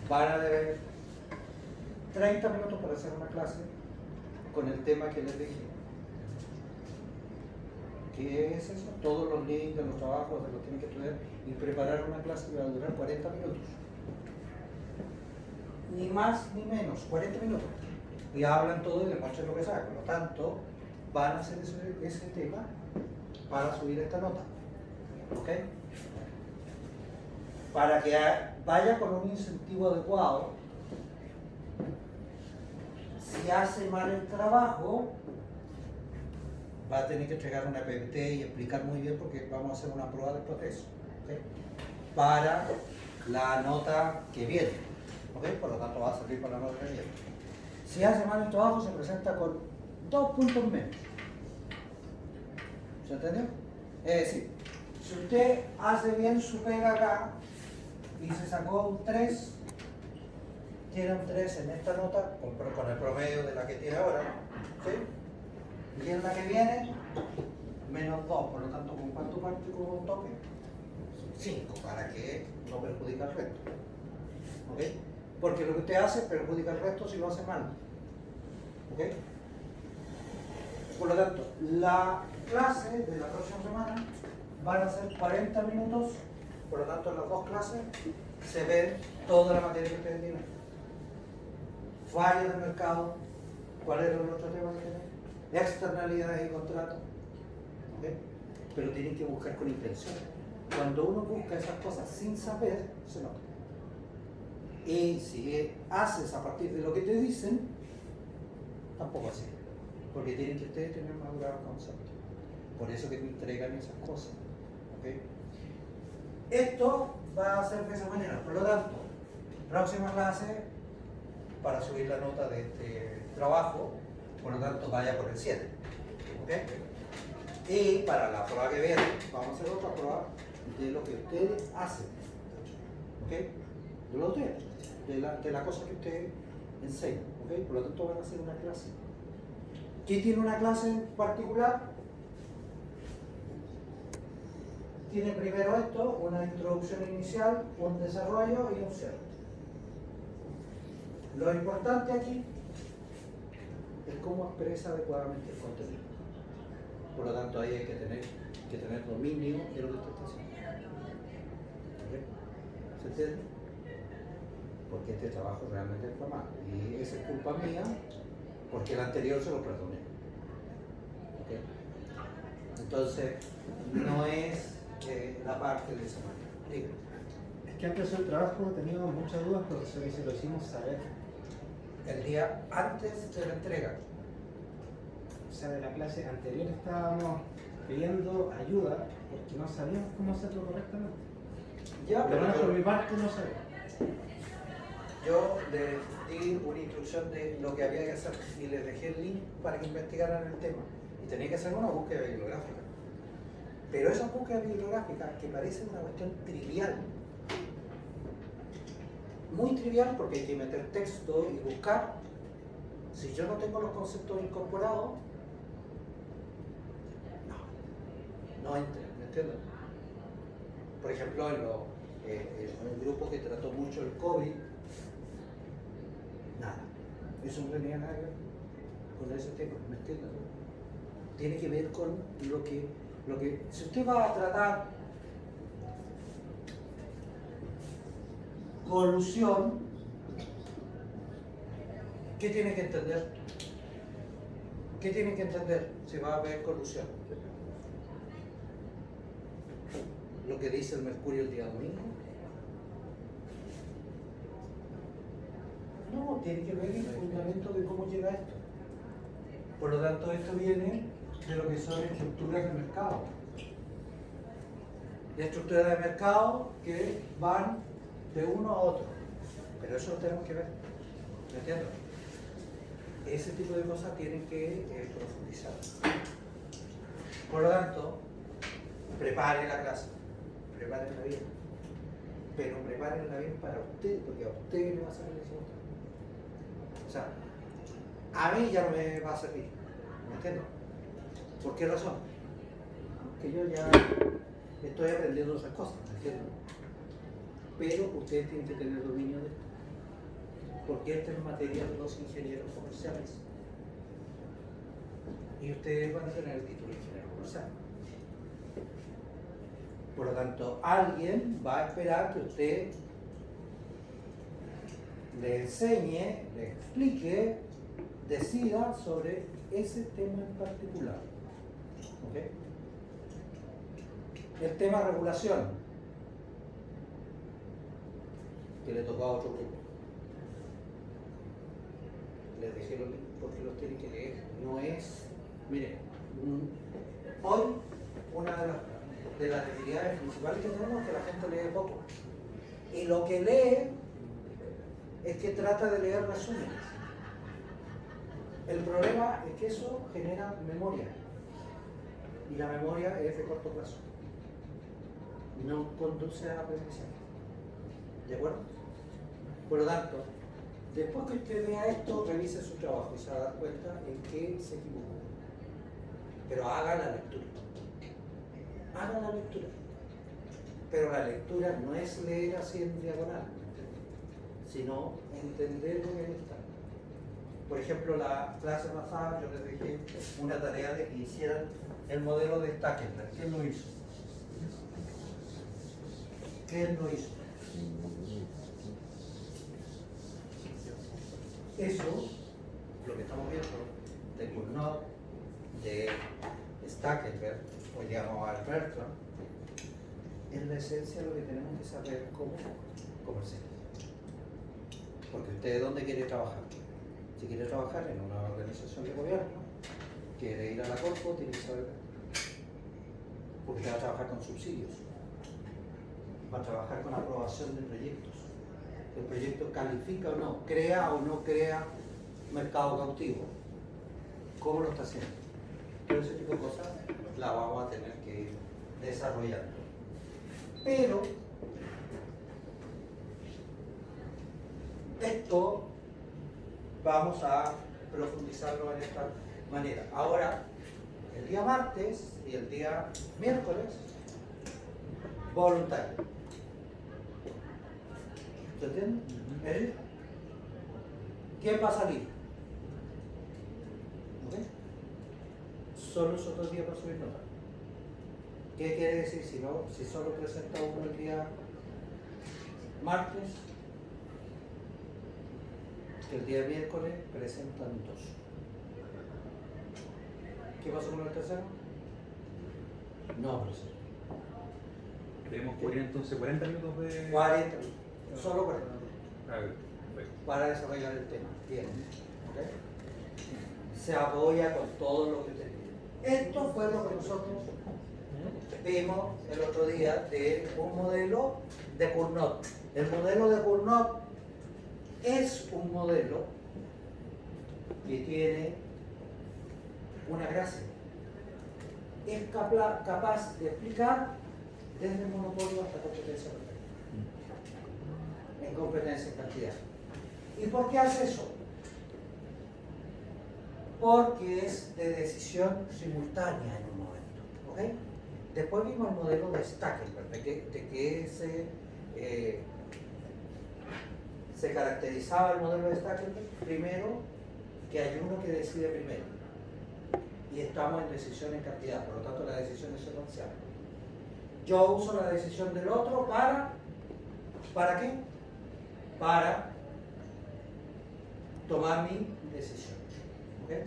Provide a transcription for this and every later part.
van a deber 30 minutos para hacer una clase con el tema que les dije. ¿Qué es eso? Todos los links de los trabajos de los que tienen que estudiar y preparar una clase que va a durar 40 minutos. Ni más ni menos, 40 minutos. Y hablan todo y les muestran lo que saben. Por lo tanto, van a hacer ese tema para subir esta nota. ¿Ok? Para que vaya con un incentivo adecuado. Si hace mal el trabajo, va a tener que entregar una PPT y explicar muy bien porque vamos a hacer una prueba después de eso. ¿Okay? Para la nota que viene. ¿Okay? Por lo tanto va a servir para la nota que viene. Si hace mal el trabajo se presenta con 2 puntos menos. ¿Se entendió? Es decir, si usted hace bien su pega acá y se sacó un 3, tiene un 3 en esta nota con el promedio de la que tiene ahora. ¿Sí? Y en la que viene, menos 2, por lo tanto, ¿con cuánto parte como un toque? 5, para que no perjudique al resto. ¿Ok? Porque lo que usted hace perjudica al resto si lo hace mal. ¿Ok? Por lo tanto, la clase de la próxima semana van a ser 40 minutos, por lo tanto, en las 2 clases se ve toda la materia que ustedes tienen. Fallas del mercado, ¿cuál era el otro tema que tienen? Externalidades y contratos. ¿Okay? Pero tienen que buscar con intención. Cuando uno busca esas cosas sin saber, se nota. Y si haces a partir de lo que te dicen, tampoco así. Porque tienen que ustedes tener madurado el concepto. Por eso que te entregan esas cosas. ¿Okay? Esto va a ser de esa manera. Por lo tanto, próxima clase para subir la nota de este trabajo, por lo tanto vaya por el 7. ¿Okay? Y para la prueba que viene, vamos a hacer otra prueba de lo que ustedes hacen. ¿Okay? De lo de ustedes, de la cosa que ustedes enseñan. ¿Okay? Por lo tanto van a hacer una clase. ¿Quién tiene una clase en particular? Tiene primero esto, una introducción inicial, un desarrollo y un cierre. Lo importante aquí es cómo expresa adecuadamente el contenido. Por lo tanto, ahí hay que tener dominio de lo que usted está haciendo. ¿Okay? ¿Se entiende? Porque este trabajo realmente fue mal. Y esa es culpa mía, porque el anterior se lo perdoné. ¿Okay? Entonces, no es la parte de esa manera. Dígame. Es que antes del trabajo teníamos muchas dudas, profesor, y se lo hicimos saber. El día antes de la entrega. O sea, de la clase anterior estábamos pidiendo ayuda porque no sabíamos cómo hacerlo correctamente. Ya, Pero pero por mi parte no sabía. yo les di una instrucción de lo que había que hacer y les dejé el link para que investigaran el tema. Y tenía que hacer una búsqueda bibliográfica. Pero esa búsqueda bibliográfica, que parece una cuestión trivial, muy trivial porque hay que meter texto y buscar, si yo no tengo los conceptos incorporados, no entra, ¿me entiendes? Por ejemplo, un grupo que trató mucho el COVID, nada, eso no tenía nada que ver con ese tema, ¿me entiendes? Tiene que ver con lo que si usted va a tratar colusión, ¿qué tiene que entender? ¿Qué tiene que entender si va a haber colusión? Lo que dice el Mercurio el día domingo. No, tiene que ver el fundamento de cómo llega esto. Por lo tanto, esto viene de lo que son estructuras de mercado. De estructuras de mercado que van de uno a otro. Pero eso lo tenemos que ver. ¿Me entiendes? Ese tipo de cosas tienen que profundizar. Por lo tanto, prepare la clase. Prepárenla bien. Pero prepárenla bien para usted, porque a usted le va a servir eso. O sea, a mí ya no me va a servir. ¿Me entiendes? ¿Por qué razón? Que yo ya estoy aprendiendo esas cosas, ¿me entiendes? Pero ustedes tienen que tener dominio de esto. porque esta es materia de los ingenieros comerciales. Y ustedes van a tener el título de ingeniero comercial. Por lo tanto, alguien va a esperar que usted le enseñe, le explique, decida sobre ese tema en particular. ¿Ok? El tema regulación, que le tocó a otro grupo. Les dejé los libros porque los tienen que leer. No es, miren, hoy una de las debilidades principales que tenemos es que la gente lee poco. Y lo que lee es que trata de leer resúmenes. El problema es que eso genera memoria. Y la memoria es de corto plazo. No conduce a aprendizaje. ¿De acuerdo? Por lo tanto, después que usted vea esto, revise su trabajo y se va a dar cuenta en qué se equivocó. Pero haga la lectura. Haga la lectura. Pero la lectura no es leer así en diagonal, sino entender lo que está. Por ejemplo, la clase pasada yo les dejé una tarea de que hicieran el modelo de Stackelberg. ¿Quién lo hizo? ¿Quién lo hizo? Eso, lo que estamos viendo de Cournot, de Stackelberg, o llamamos a Bertrand, es la esencia de lo que tenemos que saber como comerciantes. Porque usted, ¿dónde quiere trabajar? Si quiere trabajar en una organización de gobierno, quiere ir a la Corpo, tiene que saber, porque va a trabajar con subsidios, va a trabajar con aprobación de proyectos. El proyecto califica o no, crea o no crea mercado cautivo. ¿Cómo lo está haciendo? Todo ese tipo de cosas la vamos a tener que ir desarrollando. Pero esto vamos a profundizarlo en esta manera. Ahora, el día martes y el día miércoles, voluntario. ¿Se entiende? ¿Eh? ¿Quién va a salir? ¿Okay? Son los otros días para subir nota. ¿Qué quiere decir si solo presenta uno el día martes? Que el día miércoles presentan dos. ¿Qué pasó con el tercero? No presenta. Debemos cubrir entonces 40 minutos de... 40 minutos. Solo 40. A ver, Para desarrollar el tema. Bien. ¿Okay? Se apoya con todo lo que usted tiene. Esto fue lo que nosotros vimos el otro día de un modelo de Cournot. El modelo de Cournot es un modelo que tiene una gracia. Es capaz de explicar desde el monopolio hasta competencia perfecta. En competencia en cantidad. ¿Y por qué hace eso? Porque es de decisión simultánea en un momento. ¿Okay? Después vimos el modelo de Stackelberg, de que se caracterizaba el modelo de Stackelberg. Primero, que hay uno que decide primero. Y estamos en decisión en cantidad, por lo tanto la decisión es secuencial. Yo uso la decisión del otro ¿para qué? Para tomar mi decisión. ¿Okay?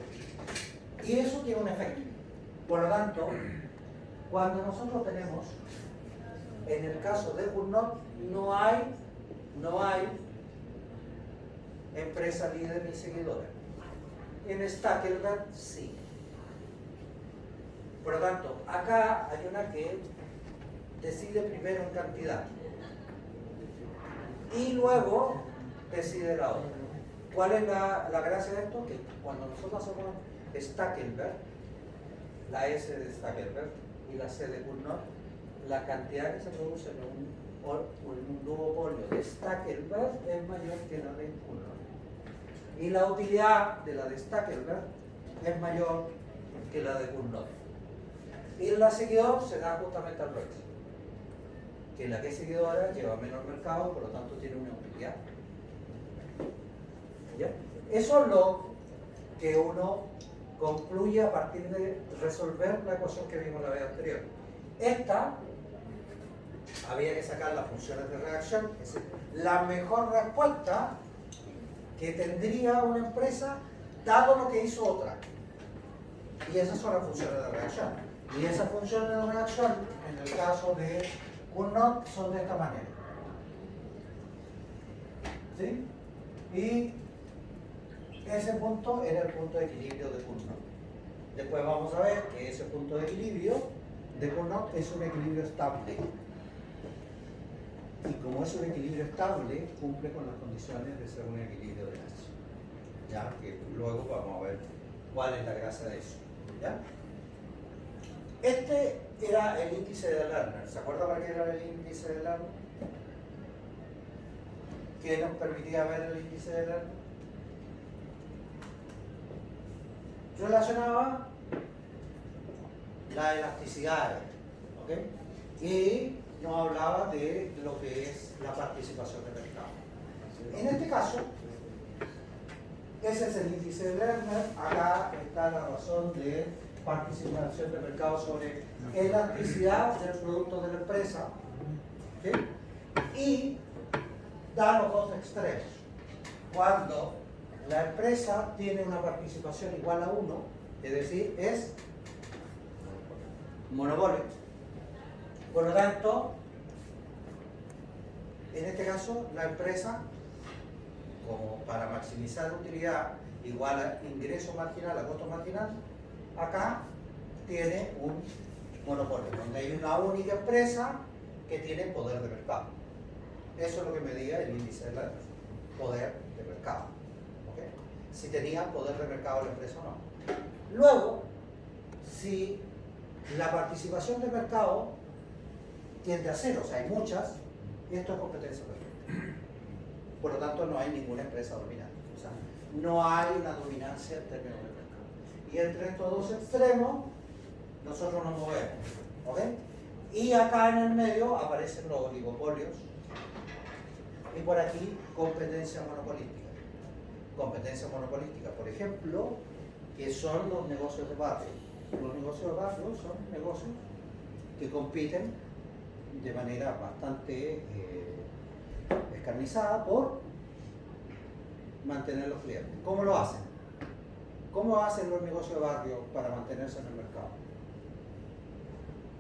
Y eso tiene un efecto. Por lo tanto, cuando nosotros tenemos, en el caso de Cournot, no hay empresa líder ni seguidora. En Stackelberg sí. Por lo tanto, acá hay una que decide primero en cantidad y luego decide la otra. ¿Cuál es la gracia de esto? Que cuando nosotros hacemos Stackelberg, la S de Stackelberg y la C de Cournot, la cantidad que se produce en un duopolio de Stackelberg es mayor que la de Cournot. Y la utilidad de la de Stackelberg es mayor que la de Cournot. Y la seguidor se da justamente al revés. Que la que es seguidora lleva menor mercado, por lo tanto tiene una utilidad Eso es lo que uno concluye a partir de resolver la ecuación que vimos la vez anterior. Esta había que sacar las funciones de reacción, es decir, la mejor respuesta que tendría una empresa dado lo que hizo otra. Y esas son las funciones de reacción. Y esas funciones de reacción, en el caso de Cournot, son de esta manera. ¿Sí? Y ese punto era el punto de equilibrio de Cournot. Después vamos a ver que ese punto de equilibrio de Cournot es un equilibrio estable. Y como es un equilibrio estable, cumple con las condiciones de ser un equilibrio de Nash. Ya que luego vamos a ver cuál es la gracia de eso. ¿Ya? Este era el índice de Lerner. ¿Se acuerda para qué era el índice de Lerner? ¿Qué nos permitía ver el índice de Lerner? Relacionaba la elasticidad, ¿ok? Y nos hablaba de lo que es la participación de mercado. En este caso, ese es el índice de Lerner. Acá está la razón de participación de mercado sobre elasticidad del producto de la empresa, ¿ok? Y da los dos extremos. Cuando la empresa tiene una participación igual a 1, es decir, es monopolio. Por lo tanto, en este caso, la empresa, como para maximizar utilidad igual a ingreso marginal a costo marginal, acá tiene un monopolio, donde hay una única empresa que tiene poder de mercado. Eso es lo que medía el índice de Lerner, poder de mercado. ¿Okay? Si tenía poder de mercado la empresa o no. Luego, si la participación de mercado tiende a cero, o sea, hay muchas, y esto es competencia perfecta. Por lo tanto, no hay ninguna empresa dominante. O sea, no hay una dominancia en términos de mercado. Y entre estos dos extremos, nosotros nos movemos. ¿Ok? Y acá en el medio aparecen los oligopolios. Y por aquí, competencia monopolística. Competencia monopolística, por ejemplo, que son los negocios de barrio. Los negocios de barrio son negocios que compiten de manera bastante escarnizada por mantener los clientes. ¿Cómo lo hacen? ¿Cómo hacen los negocios de barrio para mantenerse en el mercado?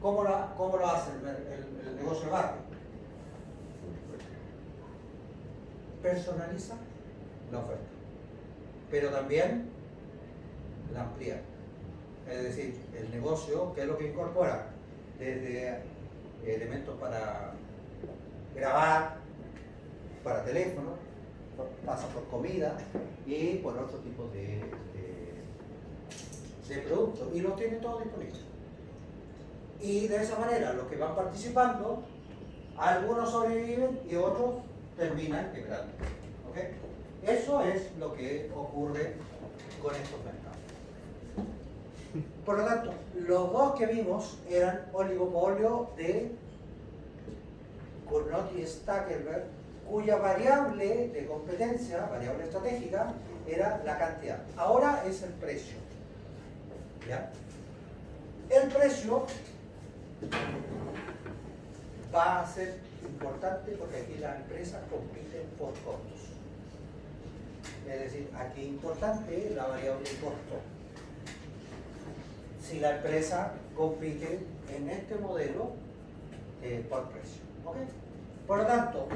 ¿Cómo lo hace el negocio de barrio? Personaliza la oferta, pero también la amplía. Es decir, el negocio, ¿qué es lo que incorpora? Desde elementos para grabar, para teléfono, pasa por comida y por otro tipo de productos, y los tiene todos disponibles. Y de esa manera, los que van participando, algunos sobreviven y otros terminan quebrando. ¿Okay? Eso es lo que ocurre con estos mercados. Por lo tanto, los dos que vimos eran oligopolio de Cournot y Stackelberg, cuya variable de competencia, variable estratégica, era la cantidad. Ahora es el precio. ¿Ya? El precio va a ser importante porque aquí las empresas compiten por costos. Es decir, aquí es importante la variable de costo. Si la empresa compite en este modelo por precio. ¿Ok? Por lo tanto,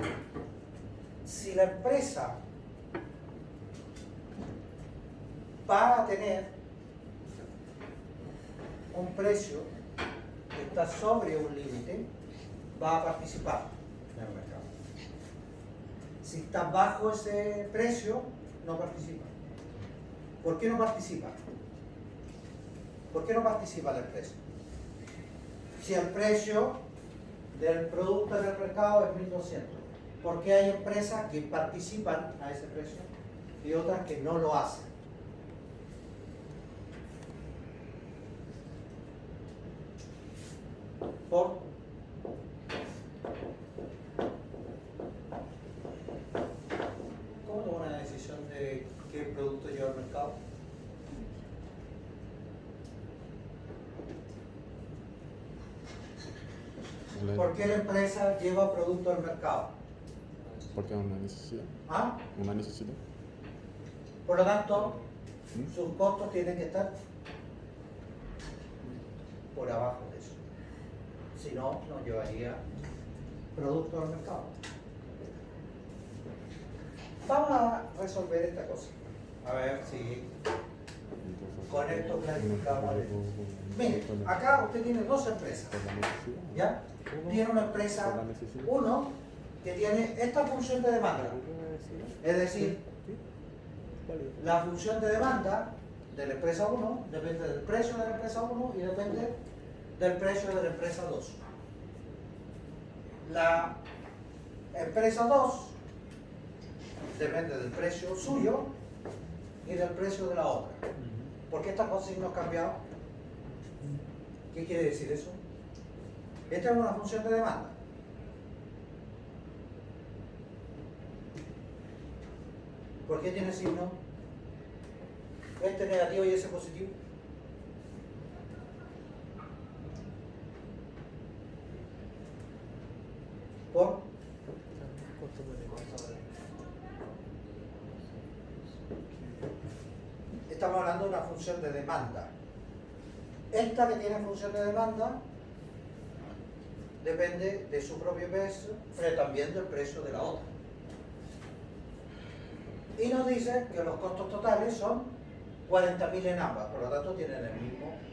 si la empresa va a tener un precio que está sobre un límite, va a participar en el mercado. Si está bajo ese precio, no participa. ¿Por qué no participa? ¿Por qué no participa la empresa? Si el precio del producto en el mercado es 1200, ¿por qué hay empresas que participan a ese precio y otras que no lo hacen? Por ¿cómo toma una decisión de qué producto ¿Por qué la empresa lleva producto al mercado? Porque es una necesidad. ¿Ah? Una necesidad. Por lo tanto, ¿Mm? sus costos tienen que estar por abajo de eso. Si no, no llevaría producto al mercado. Vamos a resolver esta cosa. A ver si con esto clarificamos esto. Mire, acá usted tiene dos empresas. Por la necesidad. ¿Ya? Tiene una empresa, Por la necesidad. uno, que tiene esta función de demanda. Es decir, la función de demanda de la empresa 1 depende del precio de la empresa 1 y depende del precio de la empresa 2. La empresa 2 depende del precio suyo y del precio de la otra. ¿Por qué están con signos cambiados? ¿Qué quiere decir eso? Esta es una función de demanda. ¿Por qué tiene signo? Este negativo y ese positivo. ¿Por? Estamos hablando de una función de demanda. Esta que tiene función de demanda depende de su propio peso, pero también del precio de la otra. Y nos dice que los costos totales son 40.000 en ambas, por lo tanto tienen el mismo costo.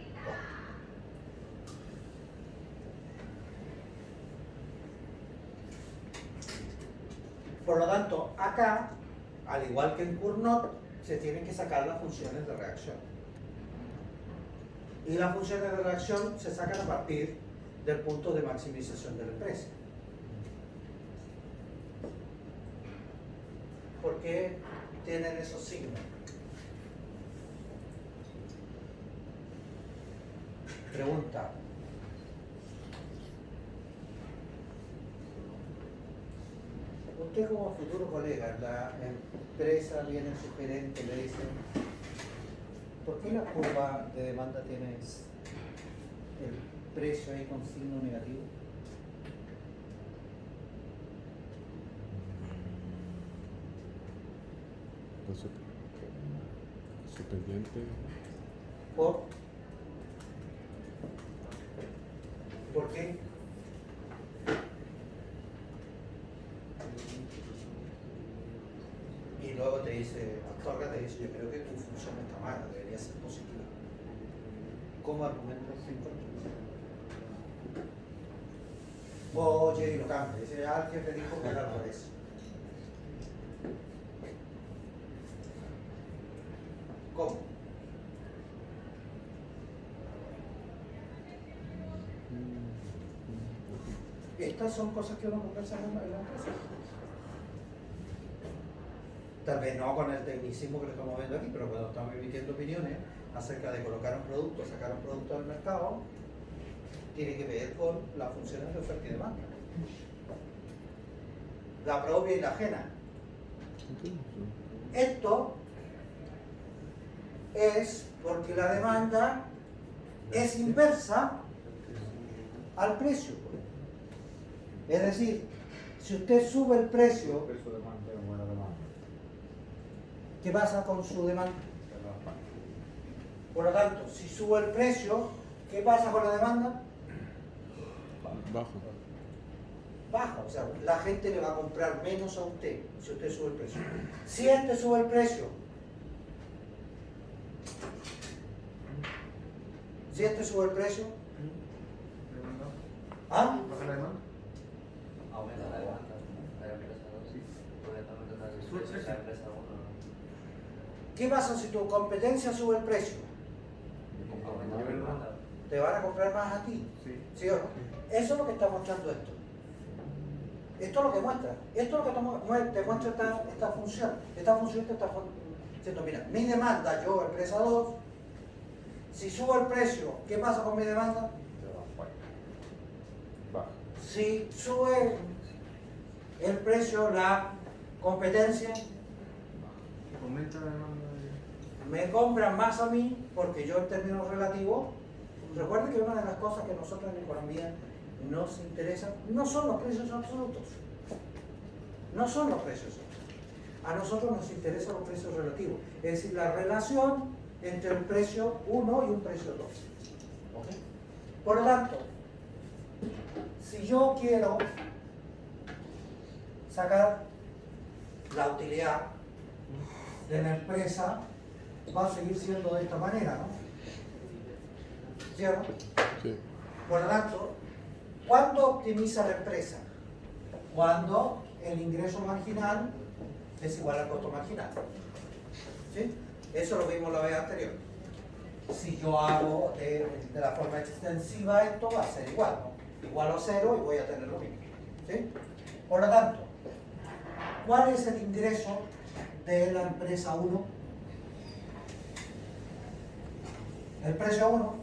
Por lo tanto, acá, al igual que en Cournot, se tienen que sacar las funciones de reacción. Y las funciones de reacción se sacan a partir del punto de maximización de la empresa. ¿Por qué tienen esos signos? Pregunta. Usted como futuro colega, la empresa viene su gerente y le dice, ¿por qué la curva de demanda tiene el precio ahí con signo negativo? Entonces, su pendiente. ¿Por qué? Y luego te dice, Astorga te dice, yo creo que tu función está mala, debería ser positiva. ¿Cómo argumentas tu encuentro? Oye, y lo cambia, dice, al jefe dijo que era por eso. ¿Cómo? Estas son cosas que uno conversa en la empresa. Tal vez no con el tecnicismo que le estamos viendo aquí, pero cuando estamos emitiendo opiniones acerca de colocar un producto, sacar un producto al mercado, tiene que ver con las funciones de oferta y demanda. La propia y la ajena. Esto es porque la demanda es inversa al precio. Es decir, si usted sube el precio, ¿qué pasa con su demanda? Por lo tanto, si sube el precio, ¿qué pasa con la demanda? Bajo. Baja, o sea, la gente le va a comprar menos a usted si usted sube el precio. Si este sube el precio, ¿ah? ¿Baja la demanda? Aumenta la demanda de la empresa 2, sí. Puede aumentar la de la empresa 1. ¿Qué pasa si tu competencia sube el precio? Aumenta la demanda. Te van a comprar más a ti, ¿sí o no? Eso es lo que está mostrando esto. Esto es lo que muestra. Esto es lo que te muestra esta función. Esta función te está diciendo, mira, mi demanda, yo, empresa 2, si subo el precio, ¿qué pasa con mi demanda? Bajo. Si sube el precio, la competencia, Aumenta la demanda. me compran más a mí porque yo en términos relativos, recuerden que una de las cosas que nosotros en economía nos interesan no son los precios absolutos. No son los precios absolutos. A nosotros nos interesan los precios relativos. Es decir, la relación entre un precio 1 y un precio 2. ¿Ok? Por lo tanto, si yo quiero sacar la utilidad de la empresa, va a seguir siendo de esta manera, ¿no? ¿Cierto? Sí. Por lo tanto, ¿cuándo optimiza la empresa? Cuando el ingreso marginal es igual al costo marginal. ¿Sí? Eso lo vimos la vez anterior. Si yo hago de la forma extensiva esto, va a ser igual, ¿no? Igual a 0 y voy a tener lo mismo. ¿Sí? Por lo tanto, ¿cuál es el ingreso de la empresa 1? El precio 1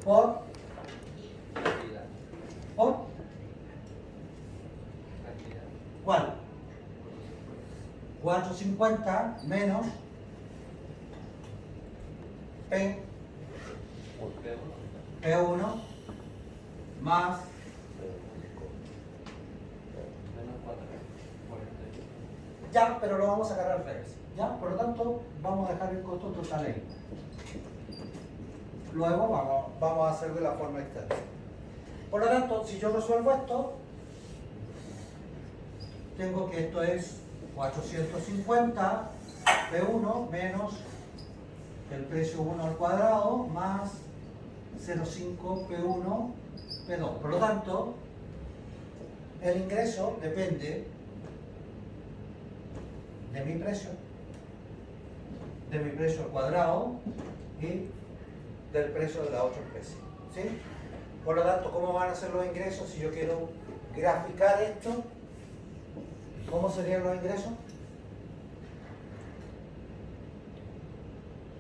por Cantidad. Cantidad. ¿Cuál? 450 menos P, P1 más Menos 4. 41. ya, pero lo vamos a sacar al revés. ¿Ya? Por lo tanto, vamos a dejar el costo total ahí. Luego vamos a hacer de la forma externa. Por lo tanto, si yo resuelvo esto, tengo que esto es 450 P1 menos el precio 1 al cuadrado más 0,5 P1 P2. Por lo tanto, el ingreso depende de mi precio al cuadrado y del precio de la otra empresa. ¿Sí? Por lo tanto, ¿cómo van a ser los ingresos si yo quiero graficar esto? ¿Cómo serían los ingresos?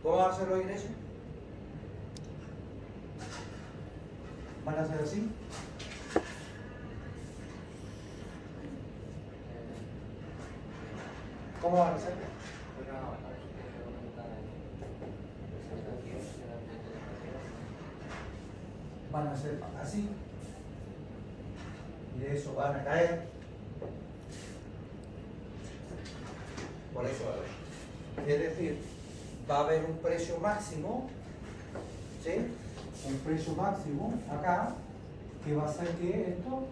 ¿Cómo van a ser los ingresos? ¿Van a ser así? ¿Cómo van a ser? Van a ser así. Y de eso van a caer. Por eso, es decir, va a haber un precio máximo, ¿sí? Un precio máximo acá, que va a ser que esto.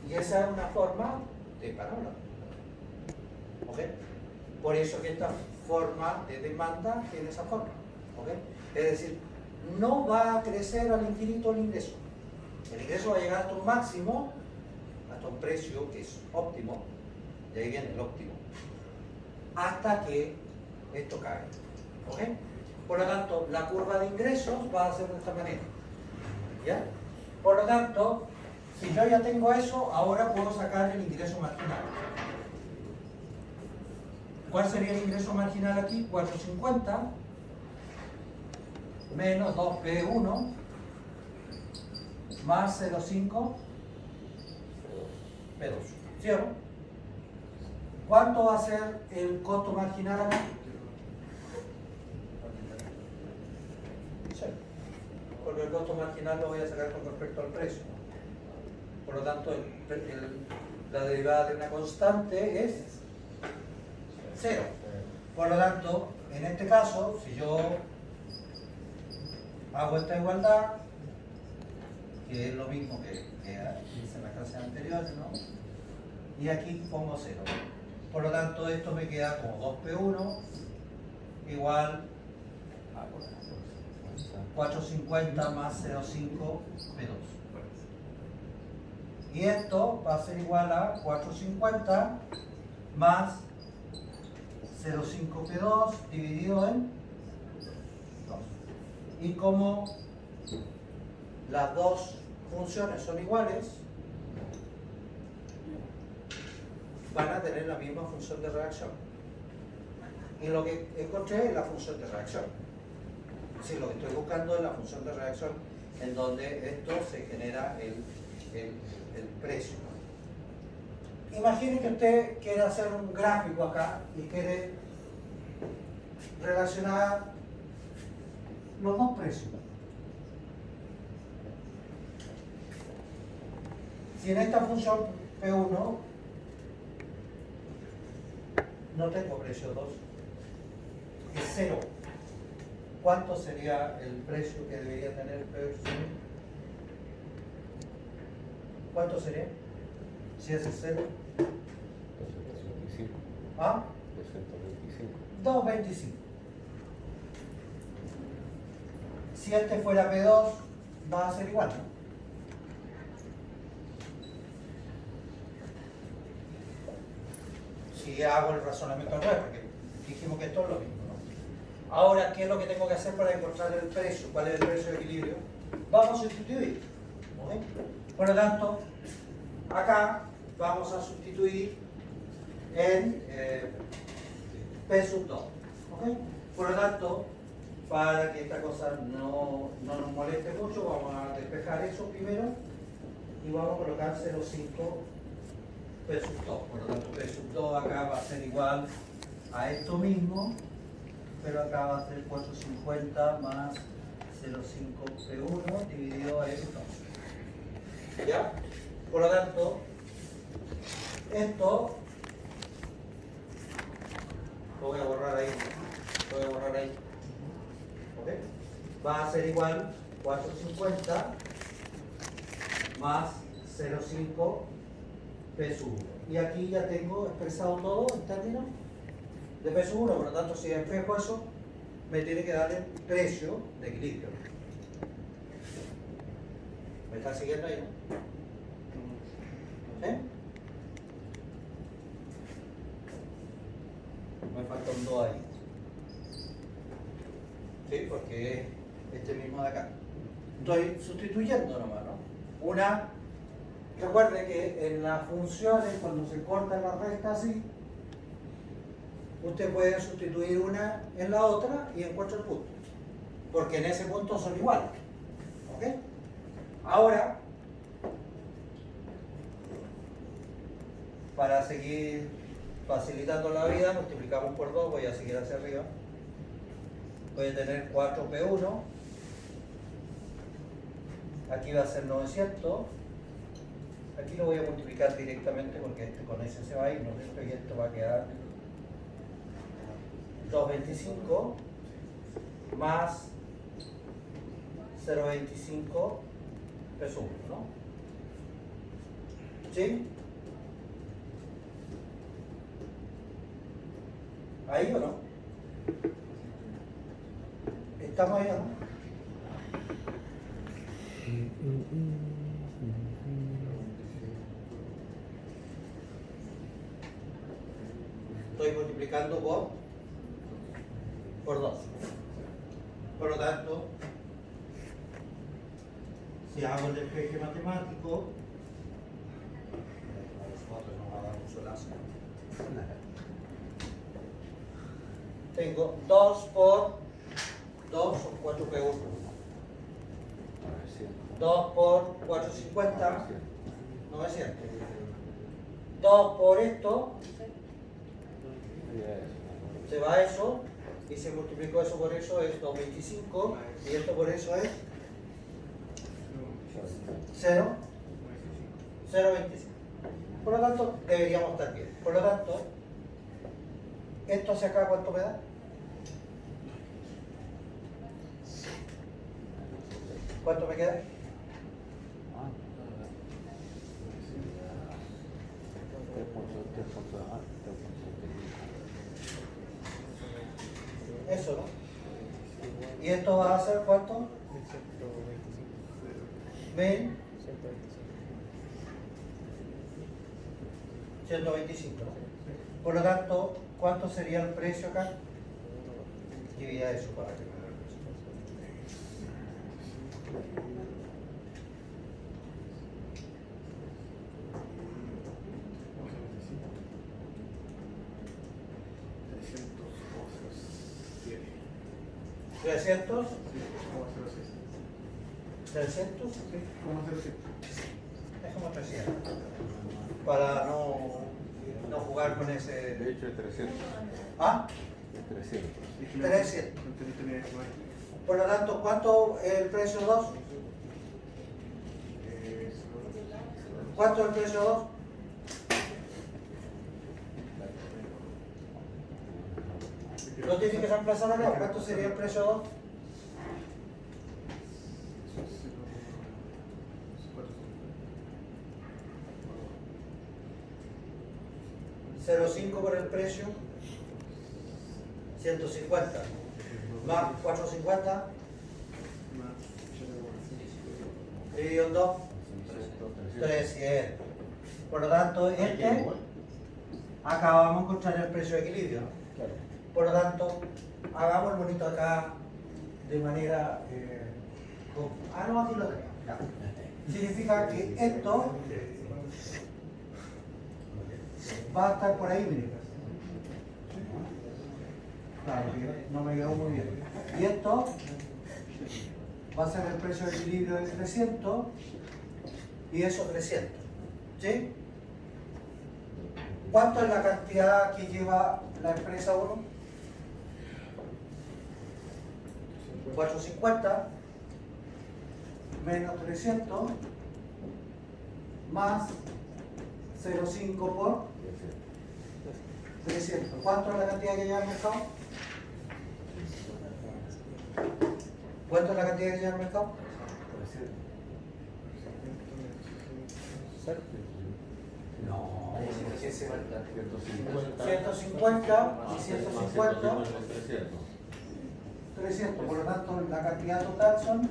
Y esa es una forma de parábola. ¿Ok? Por eso que esta forma de demanda tiene esa forma. ¿Ok? Es decir, no va a crecer al infinito el ingreso. El ingreso va a llegar hasta un máximo, hasta un precio que es óptimo, y ahí viene el óptimo, hasta que esto cae. ¿Ok? Por lo tanto, la curva de ingresos va a ser de esta manera. ¿Ya? Por lo tanto, si yo ya tengo eso, ahora puedo sacar el ingreso marginal. ¿Cuál sería el ingreso marginal aquí? 450 menos 2P1 más 0,5 P2. ¿Cierto? ¿Cuánto va a ser el costo marginal aquí? Cero. Porque el costo marginal lo voy a sacar con respecto al precio. Por lo tanto, la derivada de una constante es 0. Por lo tanto, en este caso, si yo hago esta igualdad, que es lo mismo que hice en las clases anteriores, ¿no? Y aquí pongo 0. Por lo tanto, esto me queda como 2P1 igual a 450 más 0,5 P2. Y esto va a ser igual a 450 más 0,5 P2 dividido en 2. Y como las dos funciones son iguales, van a tener la misma función de reacción. Y lo que encontré es la función de reacción. Es decir, lo que estoy buscando es la función de reacción en donde esto se genera el precio. Imagine que usted quiere hacer un gráfico acá y quiere relacionar los dos precios. Si en esta función P1 no tengo precio 2, es 0, ¿cuánto sería el precio que debería tener P1? ¿Cuánto sería? Si es el 0. 225. ¿Ah? 225. 2.25. Si este fuera P2, va a ser igual, ¿no? Si hago el razonamiento al revés, porque dijimos que esto es lo mismo, ¿no? Ahora, ¿qué es lo que tengo que hacer para encontrar el precio? ¿Cuál es el precio de equilibrio? Vamos a sustituir. ¿Ok? Por lo tanto, acá vamos a sustituir en P sub 2. ¿Ok? Por lo tanto, para que esta cosa no nos moleste mucho, vamos a despejar eso primero y vamos a colocar 0,5 P sub 2. Por lo tanto, P sub 2 acá va a ser igual a esto mismo, pero acá va a ser 450 más 0,5 P1 dividido a esto. ¿Ya? Por lo tanto, esto lo voy a borrar ahí. Lo voy a borrar ahí. ¿Ok? Va a ser igual 450 más 0,5 P sub 1. Y aquí ya tengo expresado todo en términos de P sub 1. Por lo tanto, si despejo eso, me tiene que dar el precio de equilibrio. ¿Me están siguiendo ahí? ¿Sí? Me falta un 2 ahí. ¿Sí? Porque es este mismo de acá. Estoy sustituyendo nomás, ¿no? Recuerde que en las funciones, cuando se corta la recta así, usted puede sustituir una en la otra y encuentra el punto. Porque en ese punto son iguales. ¿Ok? Ahora, para seguir facilitando la vida, multiplicamos por 2, voy a seguir hacia arriba. Voy a tener 4P1, aquí va a ser 900, aquí lo voy a multiplicar directamente porque este con ese se va a ir, ¿no? Y esto va a quedar 225 más 0,25 P1, ¿no? ¿Sí? ¿Ahí o no? ¿Estamos ahí o no? Estoy multiplicando por 2. Por lo tanto, si hago el despeje matemático, nos va a dar un solazo. Tengo 2 por 2 son 4P1. 2 por 450, 900. 2 por esto, se va eso, y se multiplicó eso por eso, es 225, y esto por eso es 0, 0,25. Por lo tanto, deberíamos estar bien. Por lo tanto, esto hacia acá, ¿cuánto me da? ¿Cuánto me queda? Eso, ¿no? ¿Y esto va a ser cuánto? 1.125. 125, ¿no? Por lo tanto, ¿cuánto sería el precio acá? Divida eso para que me dé el precio. ¿300? 300? Es como 300. Para no jugar con ese... De hecho es 300. ¿Ah? Es 300. 300. Por lo tanto, ¿cuánto es el precio 2? ¿Cuánto es el precio 2? ¿Lo tienes que reemplazar acá? ¿Cuánto sería el precio 2? 0,5 por el precio, 150, más 450, dividido en 2, 300. Por lo tanto, acá vamos a encontrar el precio de equilibrio, ¿no? Por lo tanto, hagamos el bonito acá de manera... no, aquí lo tengo. Ya. Significa que esto va a estar por ahí, miren. Claro, no me quedó muy bien. Y esto va a ser el precio de equilibrio de 300 y eso 300. ¿Sí? ¿Cuánto es la cantidad que lleva la empresa 1? 450 menos 300 más 0,5 por 300. ¿Cuánto es la cantidad que lleva al mercado? ¿Cuánto es la cantidad que lleva al mercado? No, 150. 150 y 150, 300. Por lo tanto, la cantidad total son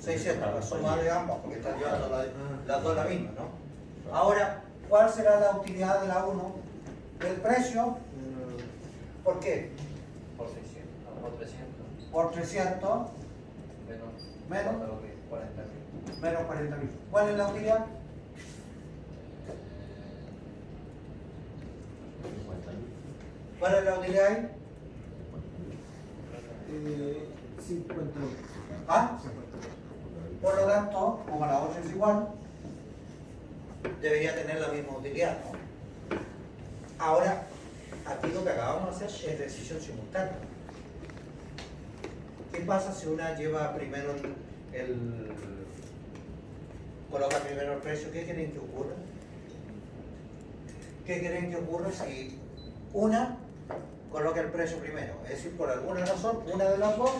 600, la suma de ambas, porque están llevando las dos la misma, ¿no? Ahora, ¿cuál será la utilidad de la 1? ¿Del precio? ¿Por qué? Por 600, no, por 300. Por 300 Menos. menos 40.000. menos 40.000. ¿Cuál es la utilidad? ¿Cuál es la utilidad ahí? 50. ¿Ah? Por lo tanto, como la otra es igual, debería tener la misma utilidad, ¿no? Ahora, aquí lo que acabamos de hacer es decisión simultánea. ¿Qué pasa si una lleva primero coloca primero el precio? ¿Qué creen que ocurra? ¿Qué creen que ocurre si una coloca el precio primero? Es decir, por alguna razón, una de las dos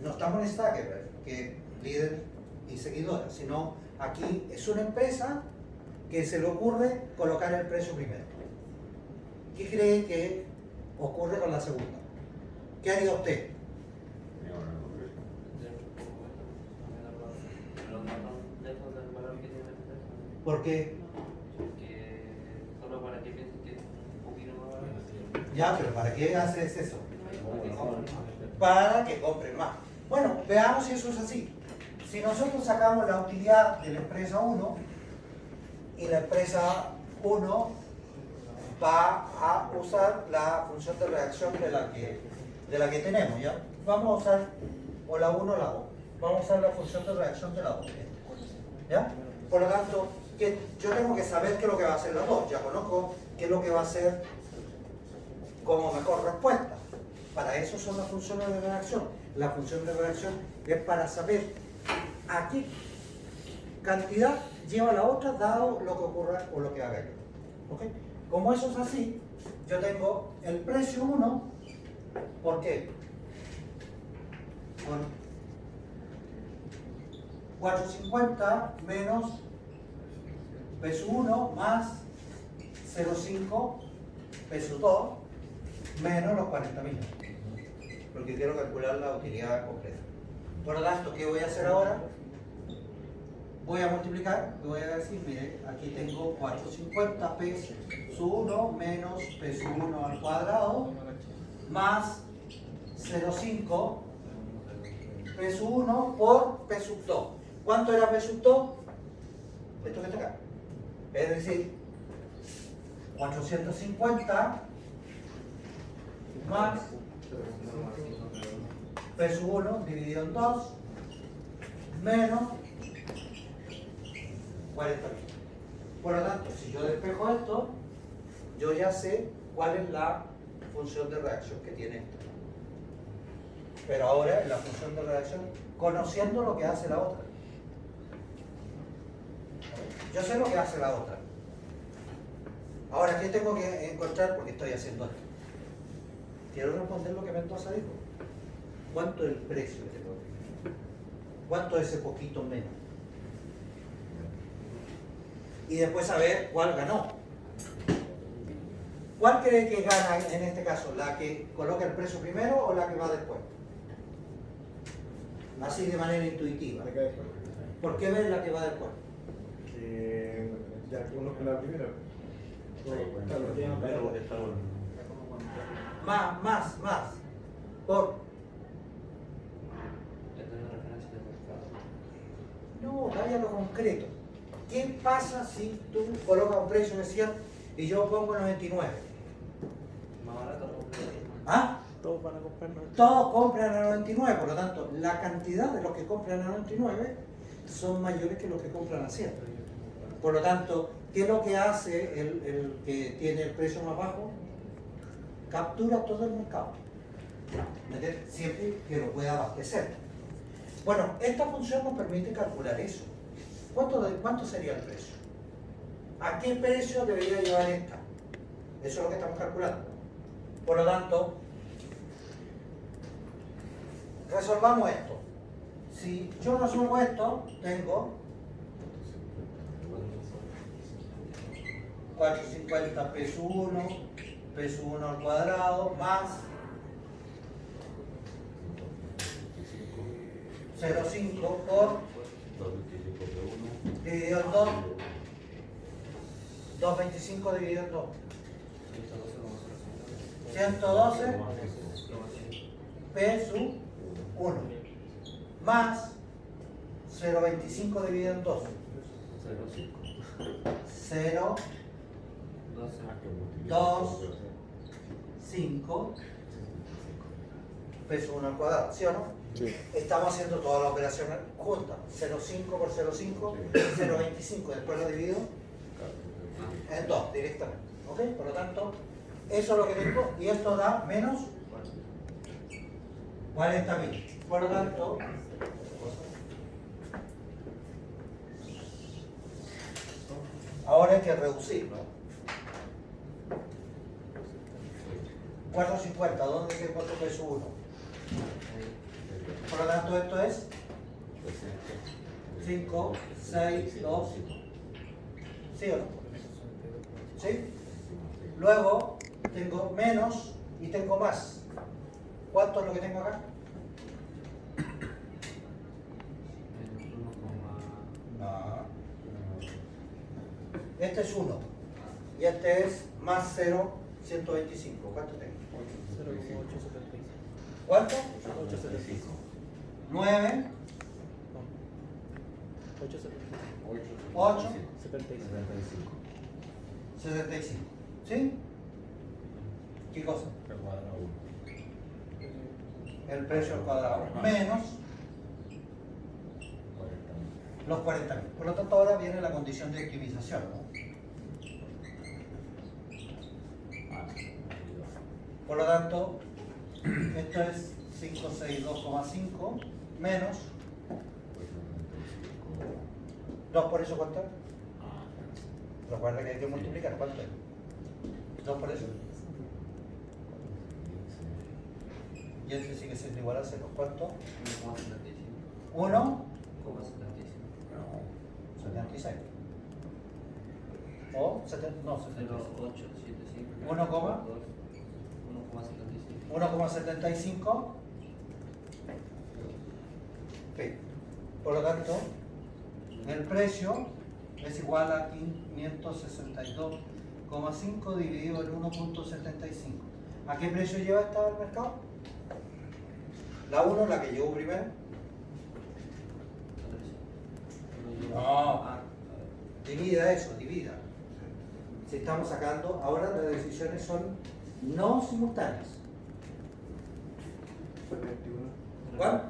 no estamos en Stackelberg, que líder y seguidora, sino aquí es una empresa que se le ocurre colocar el precio primero. ¿Qué cree que ocurre con la segunda? ¿Qué haría usted? ¿Por qué? Porque solo para que piensen que es un poquito más. Ya, pero ¿para qué haces eso? Para que compren más. Bueno, veamos si eso es así. Si nosotros sacamos la utilidad de la empresa 1 y la empresa 1 va a usar la función de reacción de la que tenemos, ¿ya? Vamos a usar o la 1 o la 2. Vamos a usar la función de reacción de la 2. ¿Ya? Por lo tanto, yo tengo que saber qué es lo que va a hacer la 2. Ya conozco qué es lo que va a hacer como mejor respuesta. Para eso son las funciones de reacción. La función de reacción es para saber a qué cantidad lleva la otra dado lo que ocurra o lo que haga yo. ¿Ok? Como eso es así, yo tengo el precio 1, ¿por qué? Con 450 menos peso 1 más 0,5 peso 2 menos los 40.000, porque quiero calcular la utilidad completa. Por lo tanto, ¿qué voy a hacer ahora? Voy a multiplicar, voy a decir, mire, aquí tengo 450 peso 1 menos peso 1 al cuadrado más 0,5 peso 1 por peso 2. ¿Cuánto era peso 2? Esto que está acá. Es decir, 450 más peso 1 dividido en 2 menos 40.000. Por lo tanto, si yo despejo esto, yo ya sé cuál es la función de reacción que tiene esta. Pero ahora en la función de reacción, conociendo lo que hace la otra. Yo sé lo que hace la otra. Ahora, ¿qué tengo que encontrar? Porque estoy haciendo esto. Quiero responder lo que Mendoza dijo. ¿Cuánto es el precio que tengo? ¿Cuánto es ese poquito menos? Y después saber cuál ganó. ¿Cuál cree que gana en este caso? ¿La que coloca el precio primero o la que va después? Así de manera intuitiva. ¿Por qué ves la que va después? Que ya conozco la primera. Más. Por. Esta es una referencia de mercado. No, vaya a lo concreto. ¿Qué pasa si tú colocas un precio de 100 y yo pongo 99? Más barato lo compré. ¿Ah? Todos van a comprarnos. Todos compran a 99, por lo tanto, la cantidad de los que compran a 99 son mayores que los que compran a 100. Por lo tanto, ¿qué es lo que hace el que tiene el precio más bajo? Captura todo el mercado. ¿Me entiendes? Siempre que lo pueda abastecer. Bueno, esta función nos permite calcular eso. ¿Cuánto sería el precio? ¿A qué precio debería llevar esta? Eso es lo que estamos calculando. Por lo tanto, resolvamos esto. Si yo resuelvo esto, tengo 450 peso 1 al cuadrado, más 0,5 por dividido en 2, 2,25 dividido en 2. 112 peso 1 más 0,25 dividido en 2. 0, 2, 5 peso 1 al cuadrado, ¿sí o no? Sí. Estamos haciendo todas las operaciones juntas. 0,5 por 0,5, 0,25. Después lo divido en 2 directamente. ¿Ok? Por lo tanto, eso es lo que tengo y esto da menos 40.000. Por lo tanto, ahora hay que reducirlo. 4,50. ¿Dónde tengo otro peso 1? Por lo tanto, esto es 5, 6, 2. ¿Sí o no? ¿Sí? Luego tengo menos y tengo más. ¿Cuánto es lo que tengo acá? No. Este es 1. Y este es más 0, 125. ¿Cuánto tengo? 0,875. ¿Cuánto? 875. 9, 875. 8, 75. 75. ¿Sí? ¿Qué cosa? El precio al cuadrado. Menos los 40.000. Por lo tanto, ahora viene la condición de optimización, ¿no? Por lo tanto, esto es 562,5 menos 2 por eso, ¿cuánto es? Recuerda que hay que multiplicar, ¿cuánto es? 2 por eso. Y este sigue siendo igual a 0. ¿Cuánto? 1,75. 1, 76. o 70, no, 70. 0,875. 1, 1,75. 1,75. Sí. Por lo tanto, el precio es igual a 562,5 dividido en 1,75. ¿A qué precio lleva esta al mercado? La 1, la que llegó primero. No. Divida eso, divida. Si estamos sacando, ahora las decisiones son no simultáneas. ¿Cuál?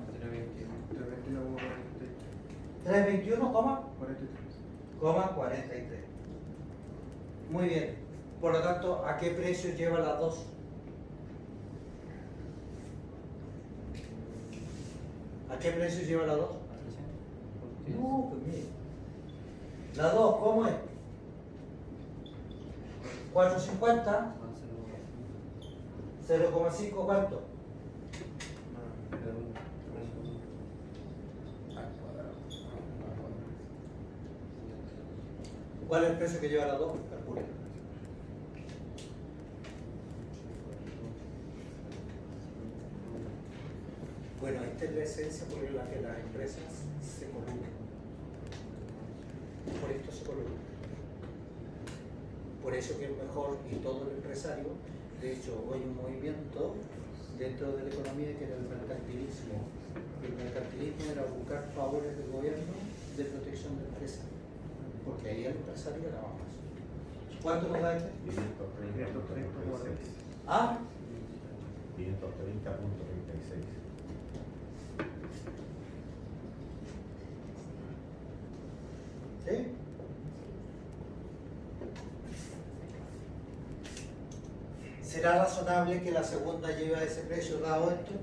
321,43. Muy bien. Por lo tanto, ¿a qué precio lleva las dos? ¿A qué precio lleva la 2? No, pues mire. La 2, ¿cómo es? 450, 0,5 ¿cuánto? ¿Cuál es el precio que lleva la 2? Calcule. Bueno, esta es la esencia por la que las empresas se colugen. Por esto se colugen. Por eso que es mejor, y todo el empresario, de hecho, hoy un movimiento dentro de la economía que era el mercantilismo. El mercantilismo era buscar favores del gobierno de protección de empresas, porque ahí el empresario ganaba más. ¿Cuánto nos da este? 530.36. Ah, 530.36. ¿sí? ¿Será razonable que la segunda lleve a ese precio dado esto?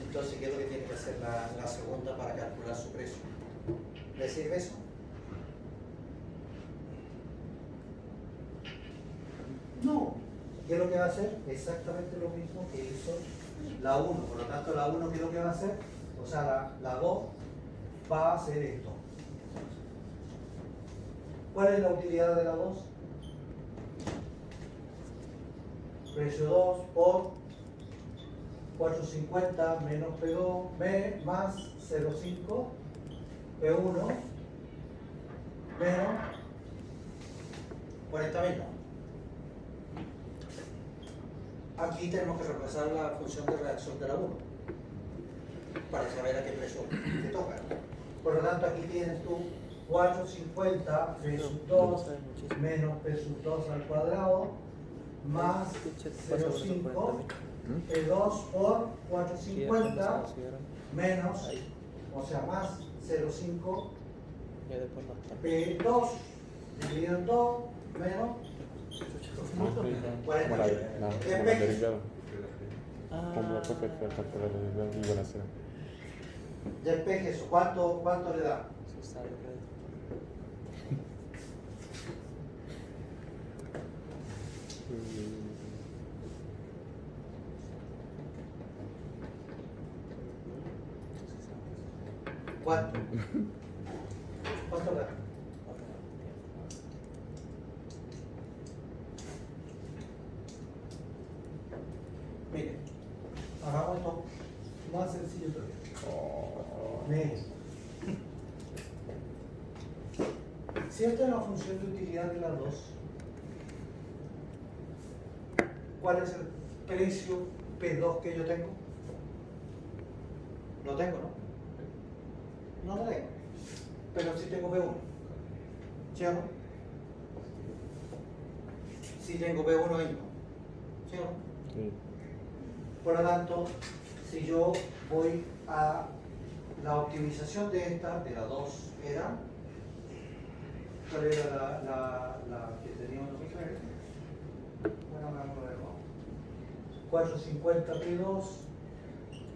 Entonces, ¿qué es lo que tiene que hacer la segunda para calcular su precio? ¿Le sirve eso? No. ¿Qué es lo que va a hacer? Exactamente lo mismo que hizo la 1. Por lo tanto, la 1, ¿qué es lo que va a hacer? O sea, la 2 va a hacer esto. ¿Cuál es la utilidad de la 2? Precio 2 por 450 menos P2 más 0,5 P1 menos 40.000. Aquí tenemos que reemplazar la función de reacción de la 1 para saber a qué precio te toca. Por lo tanto, aquí tienes tú 450 P sub 2 menos P sub 2 al cuadrado más 0,5 P2 por 450 menos, o sea, más 0,5 P2 dividido en 2 menos 40. Como la derivada. Como la profe que calcula la derivada y la cera. Despeje eso. ¿Cuánto le da? ¿Cuánto? ¿Cuánto le da? Mire, hagamos esto más sencillo todavía. Mire. Si esta es la función de utilidad de las 2, ¿cuál es el precio P2 que yo tengo? Lo tengo, ¿no? No lo tengo. Pero sí tengo P1. ¿Sí o no? Sí tengo P1 ahí, ¿no? ¿Sí o no? Sí. Por lo tanto, si yo voy a la optimización de esta, de la 2 era, ¿cuál era la que teníamos nosotros? Bueno, vamos a ver, ¿no? 450 P2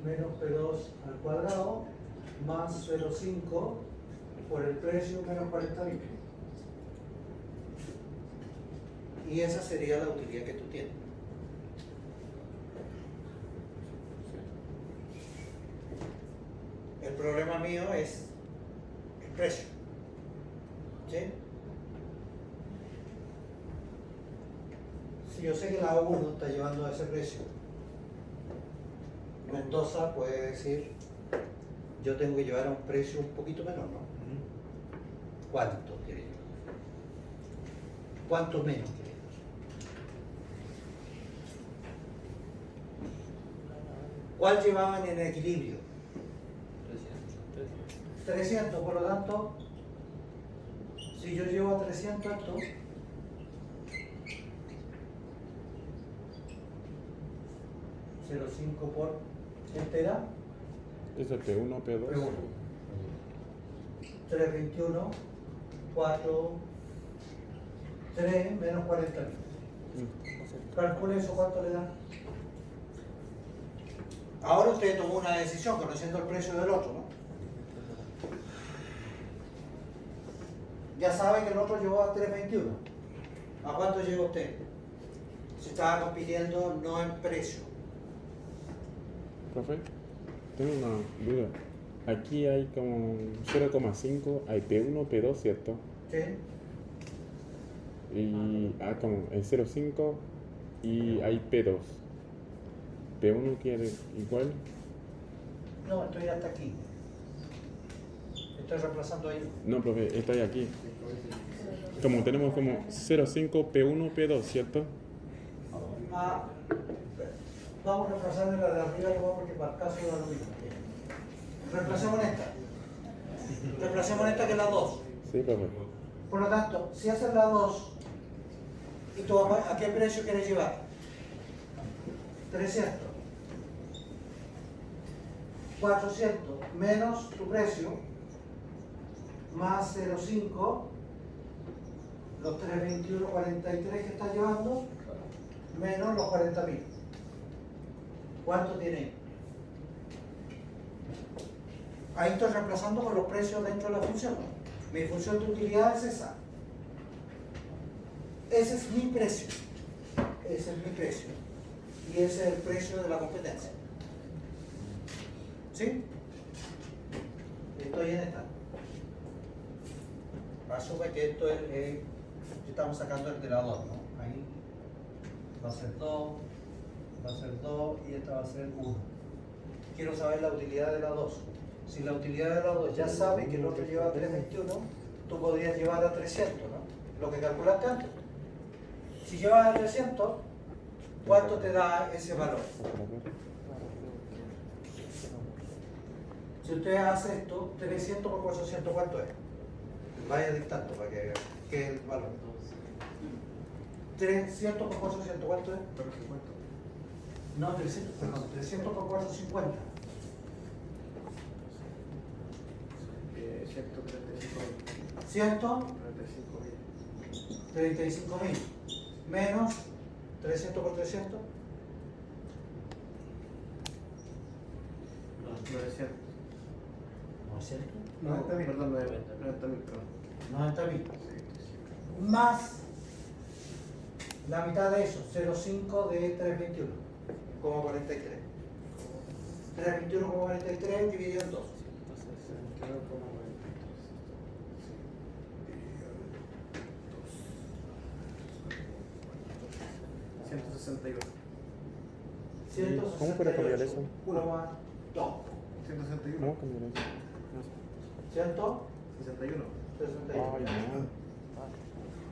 menos P2 al cuadrado más 0,5 por el precio menos 40.000. Y esa sería la utilidad que tú tienes. El problema mío es el precio. ¿Sí? Si yo sé que la 1 está llevando a ese precio, Mendoza puede decir, yo tengo que llevar a un precio un poquito menor, ¿no? ¿Cuánto quiere llevar? ¿Cuánto menos quiere llevar? ¿Cuál llevaban en equilibrio? 300, por lo tanto, si yo llevo a 300 esto, $0,5 por entera, ¿Es el P1 o P2? P1. 321, 4, 3 menos 40.000. Calcule eso, ¿cuánto le da? Ahora usted tomó una decisión conociendo el precio del otro, ¿no? Ya sabe que el otro llegó a 3.21. ¿A cuánto llegó usted? Si estaba compitiendo no en precio. Profe, tengo una duda. Aquí hay como 0,5, hay P1, P2, ¿cierto? ¿Sí? Y como el 0,5 y hay P2. P1 quiere igual. No, estoy hasta aquí. Estoy reemplazando ahí. No, profe, está aquí. Como tenemos como 0,5, P1, P2, ¿cierto? Ah, vamos a reemplazar en la de arriba nomás porque para el caso da lo mismo. Reemplacemos en esta. Reemplacemos en esta que es la 2. Sí, profe. Por lo tanto, si haces la 2, ¿y tú a qué precio quieres llevar? 300. 400 menos tu precio, más 0,5, los 321,43 que estás llevando, menos los 40.000. ¿Cuánto tiene? Ahí estoy reemplazando con los precios dentro de la función. Mi función de utilidad es esa. Ese es mi precio. Ese es mi precio. Y ese es el precio de la competencia. ¿Sí? Estoy en esta. Asume que esto es, estamos sacando el de la 2, ¿no? Ahí va a ser 2, va a ser 2 y esta va a ser 1. Quiero saber la utilidad de la 2. Si la utilidad de la 2 ya sabe que el otro lleva a 321, tú podrías llevar a 300, ¿no? Lo que calculaste antes. Si llevas a 300, ¿cuánto te da ese valor? Si usted hace esto, 300 por 400, ¿cuánto es? Vaya dictando para que vea qué es el valor. 300 por 400, ¿cuánto es? No, 300, perdón, 300 por 450. 135.000 menos 300 por 300. 900. 900. 90.000, perdón, 90.000, perdón. 90.000. Más la mitad de eso, 0,5 de 321, como 43. 321,43 dividido en 2. 161. ¿Cómo puede cambiar eso? 1,2. 161. ¿Cómo cambiar eso? 61. 161. Ay, no.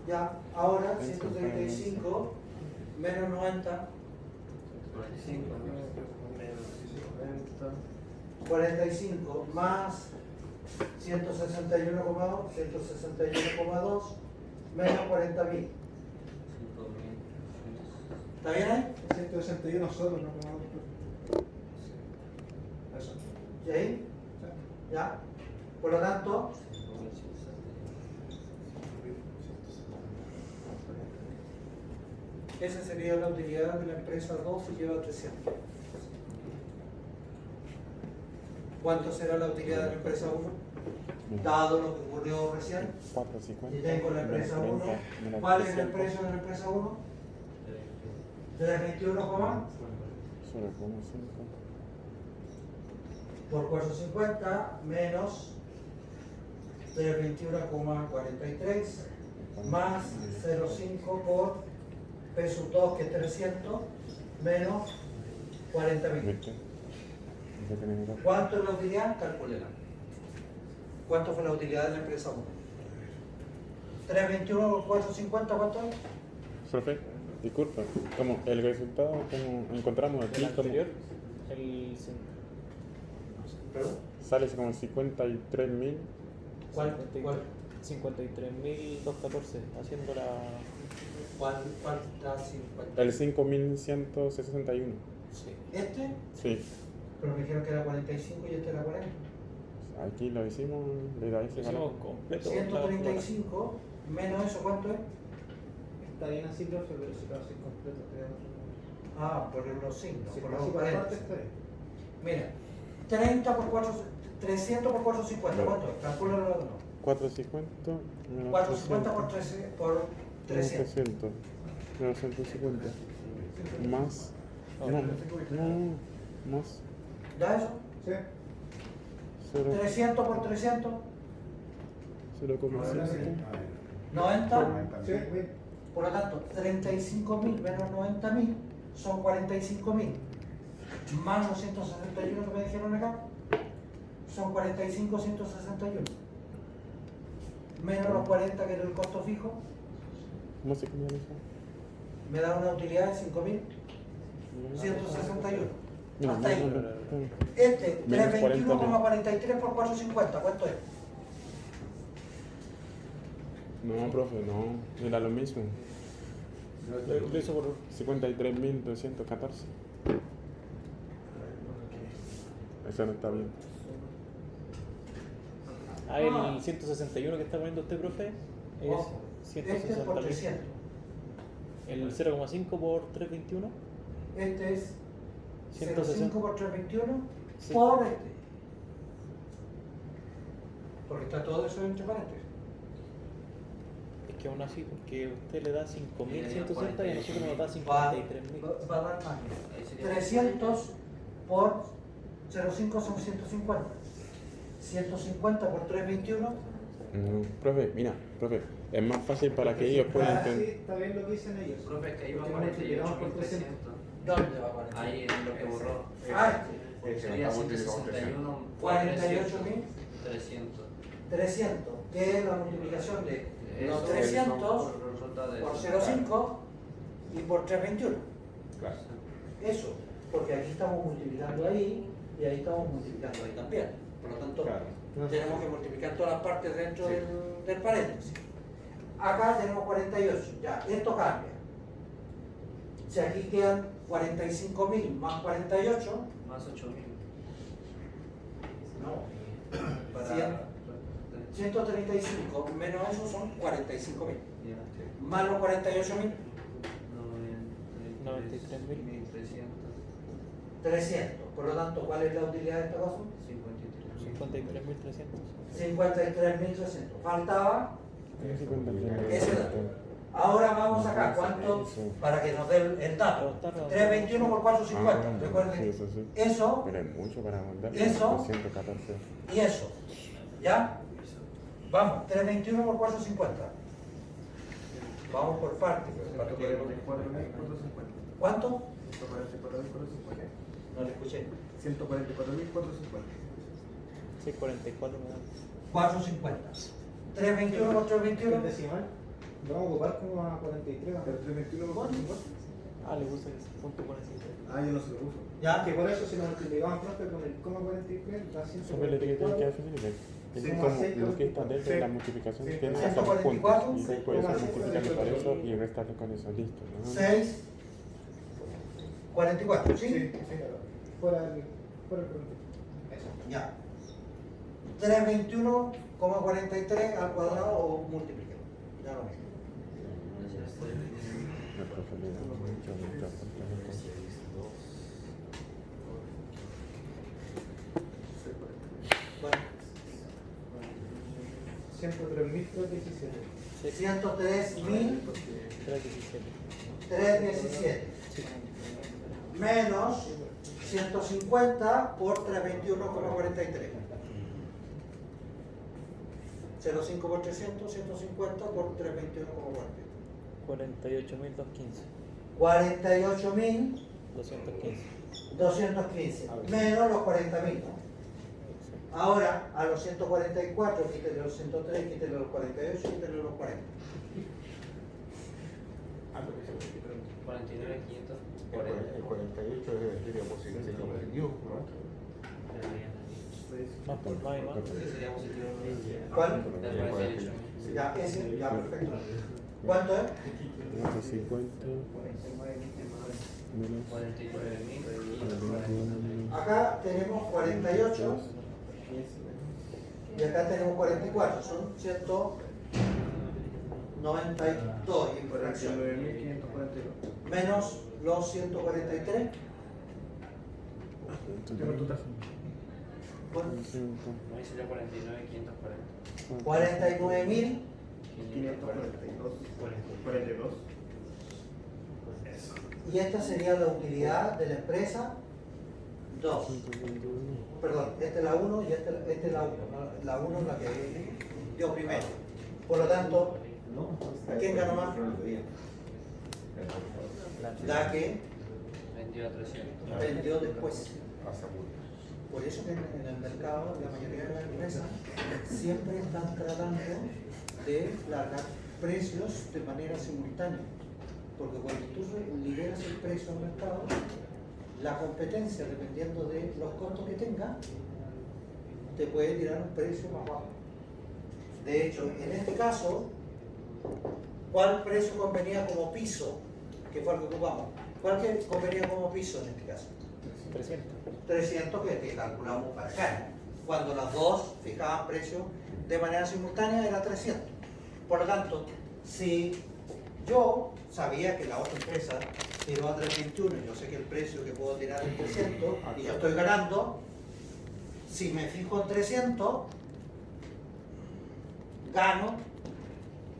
Ya, ahora 135 menos 90, 45 menos 90. 45 más 161,2, 161,2 menos 40.000. ¿Está bien ahí? 161 solo, no como eso. ¿Y ahí? ¿Ya? Por lo tanto, esa sería la utilidad de la empresa 2 si lleva 300. ¿Cuánto será la utilidad de la empresa 1? Dado lo que ocurrió recién. 4,50. Y tengo la empresa 1. ¿Cuál es el precio de la empresa 1? 321, 0,5. por 450 menos 321,43 más 0,5 por peso 2 que es 300 menos 40.000. ¿Viste? ¿Cuánto es la utilidad? Calculela. ¿Cuánto fue la utilidad de la empresa 1? 321 por 450, ¿cuánto es? Profe, disculpa, como el resultado como encontramos aquí, ¿El como anterior? El ¿Perdón? sale como 53.000. ¿Cuál? 53.214, haciendo la... ¿Cuál está 50? El 5.161. Sí. ¿Este? Sí, Pero me dijeron que era 45 y este era 40. aquí lo hicimos, le da ese Lo hicimos valor. completo. 135 menos eso, ¿cuánto es? está bien así, profe, pero si lo haces completo, te da otro número. Ah, por los signos, Si por lo los haces por aparte, paréntesis. está bien. Mira, 30 por 4, 300 por 450, ¿cuánto? Calcúlalo de nuevo. 450 menos 450 por 300. 300 menos 150 más más ¿Da eso? ¿Sí? 0,5 300 por 300, 90. Sí. Por lo tanto, 35.000 menos 90.000 son 45.000. Más los 161 que me dijeron acá, son 45.161. Menos los 40 que era el costo fijo, ¿Cómo se cambia eso? me da una utilidad de 5.161. Mira, Hasta ahí. no. Este, Menos 321,43 por 450, ¿cuánto es? No, profe, no, era lo mismo. Lo hizo por 53.214. Eso no está bien. el 161 que está poniendo usted, profe, es Ojo, este es por 160.000. 300. El 0,5 por 321. Este es 160. 0,5 por 321 Sí. por este. Porque está todo eso entre paréntesis. Es que aún así, porque usted le da 5.160 y a nosotros nos da Va 53.000. a dar más. Ahí sería 300 por 0,5 son 150. 150 por 321. No, profe, mira, profe, es más fácil para que ellos puedan Sí, entender. está bien lo que dicen ellos. Profe, es que ahí va Porque multiplicamos por 300. 48.300. ¿Dónde va a aparecer? Ahí es lo que borró. Ah, Sería 161 por 48.300, 300. que es la multiplicación de los Eso 300 resulta de por eso. 0,5 y por 321. Claro. Eso, porque aquí estamos multiplicando ahí y ahí estamos multiplicando ahí también. Por lo tanto, Claro. tenemos que multiplicar todas las partes dentro del paréntesis. Acá tenemos 48, ya, esto cambia. Si aquí quedan 45.000 más 48, Más 8.000. no, Para. 135 menos eso son 45.000. Ya. Más los 48.000, 93.300. 300. Por lo tanto, ¿cuál es la utilidad de esta cosa? 53.000. 53.300. Faltaba ese dato. 53. Ahora vamos acá, ¿cuánto? Para que nos dé el dato. 321 por 450, recuerden. Sí, eso sí. Eso Pero es mucho para mandar. Eso. 214. y eso. ¿Ya? Vamos, 321 por 450. Vamos por partes. ¿Cuánto? No le escuché. 144.450. 644 me da. 450. 321 por 321. ¿El decimal? Lo vamos a ocupar como a 43. ¿Pero 321 por 450? Le puse el punto 43. Ah, yo no se lo uso. Ya. Que por eso si lo multiplicamos profe con el coma 43 da Sobre la etiqueta que hace Felipe. Es Sí, como aceite, lo que está dentro de sí. la multiplicación Sí. tiene que hacer los 144, puntos. Y después sí, multiplicarlo por sí. eso y restarlo con eso. Listo. ¿no? 6, 44, ¿sí? Sí, claro. Fuera el producto. Eso. Ya. 321,43 al cuadrado o multipliquemos. Ya lo mismo. La profe le da mucho, mucho, mucho. 103.317. 103.317 menos 150 por 321,43. 0,5 por 300, 150 por 321,43. 48.215. 48.215 menos los 40.000. Ahora a los 144, quítale los 103, quítale los 48, quítale los 40. 49.500. El 48 sería positivo, ¿no? Más por más y más. Sería positivo. ¿Cuál? El 48. Ya, ese, ya, perfecto. ¿Cuánto es? 50 menos 49.000. Acá tenemos 48 y acá tenemos 44, son 100. 92, infracción. 49.542. Menos los 143. Tengo el total. Bueno, No hice yo 49.540. 49.000. 542. 42. Eso. Y esta sería la utilidad de la empresa 2. Perdón, esta es la 1 y esta es la 1. La 1 es la que dio primero. Por lo tanto, ¿quién ganó más? La que Vendió a 300. vendió después. Asegura. Por eso que en el mercado la mayoría de las empresas siempre están tratando de largar precios de manera simultánea. Porque cuando tú liberas el precio al mercado, la competencia, dependiendo de los costos que tenga, te puede tirar un precio más bajo. De hecho, en este caso, ¿cuál precio convenía como piso? Que fue el que ocupamos. ¿Cuál que convenía como piso en este caso? 300. 300 que calculamos para acá. Cuando las dos fijaban precio de manera simultánea era 300. Por lo tanto, si yo sabía que la otra empresa tiró a 321 y yo sé que el precio que puedo tirar es 300 y yo estoy ganando, si me fijo en 300, gano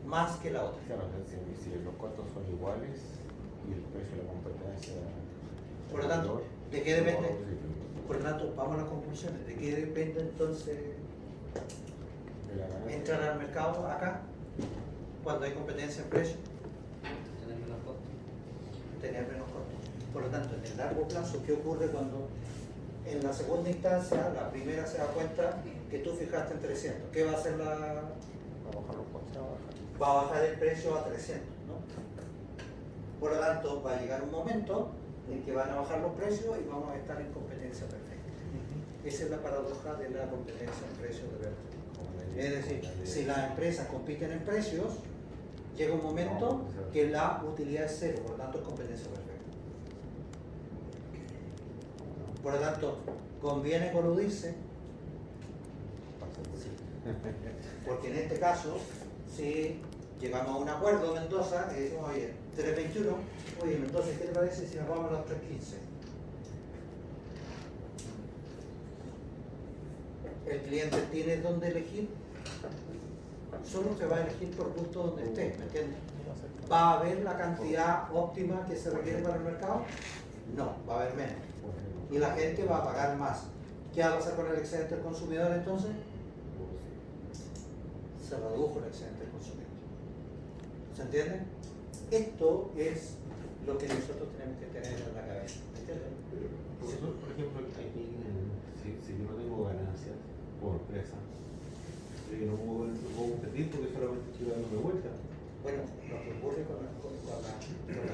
más que la otra. Claro, si los costos son iguales y el precio de la competencia. Por lo tanto, ¿de qué depende? Por lo tanto, vamos a las conclusiones. ¿De qué depende entonces entrar al mercado acá cuando hay competencia en precio? Tener menos costos. Tener menos costos. Por lo tanto, en el largo plazo, ¿qué ocurre cuando en la segunda instancia, la primera se da cuenta que tú fijaste en 300? ¿Qué va a hacer Va a bajar los costos. Va a bajar el precio a 300, ¿no? Por lo tanto, va a llegar un momento en que van a bajar los precios y vamos a estar en competencia perfecta. Esa es la paradoja de la competencia en precios de verdad. Es decir, si las empresas compiten en precios, llega un momento que la utilidad es cero, por lo tanto es competencia perfecta. Por lo tanto, conviene coludirse, porque en este caso, si llegamos a un acuerdo, Mendoza, y decimos, oye, 321, oye, Mendoza, ¿qué te parece si nos vamos a los 315? El cliente tiene dónde elegir, solo se va a elegir por gusto donde esté, ¿me entiendes? ¿Va a haber la cantidad óptima que se requiere para el mercado? No, va a haber menos. Y la gente va a pagar más. ¿Qué va a pasar con el excedente del consumidor entonces? Se redujo el excedente del consumidor. ¿Se entiende? Esto es lo que nosotros tenemos que tener en la cabeza. ¿Me entiendes? Profesor, por ejemplo, aquí, si yo no tengo ganancias como empresa, yo no puedo competir porque solamente estoy dándome vuelta. Bueno, lo que ocurre con la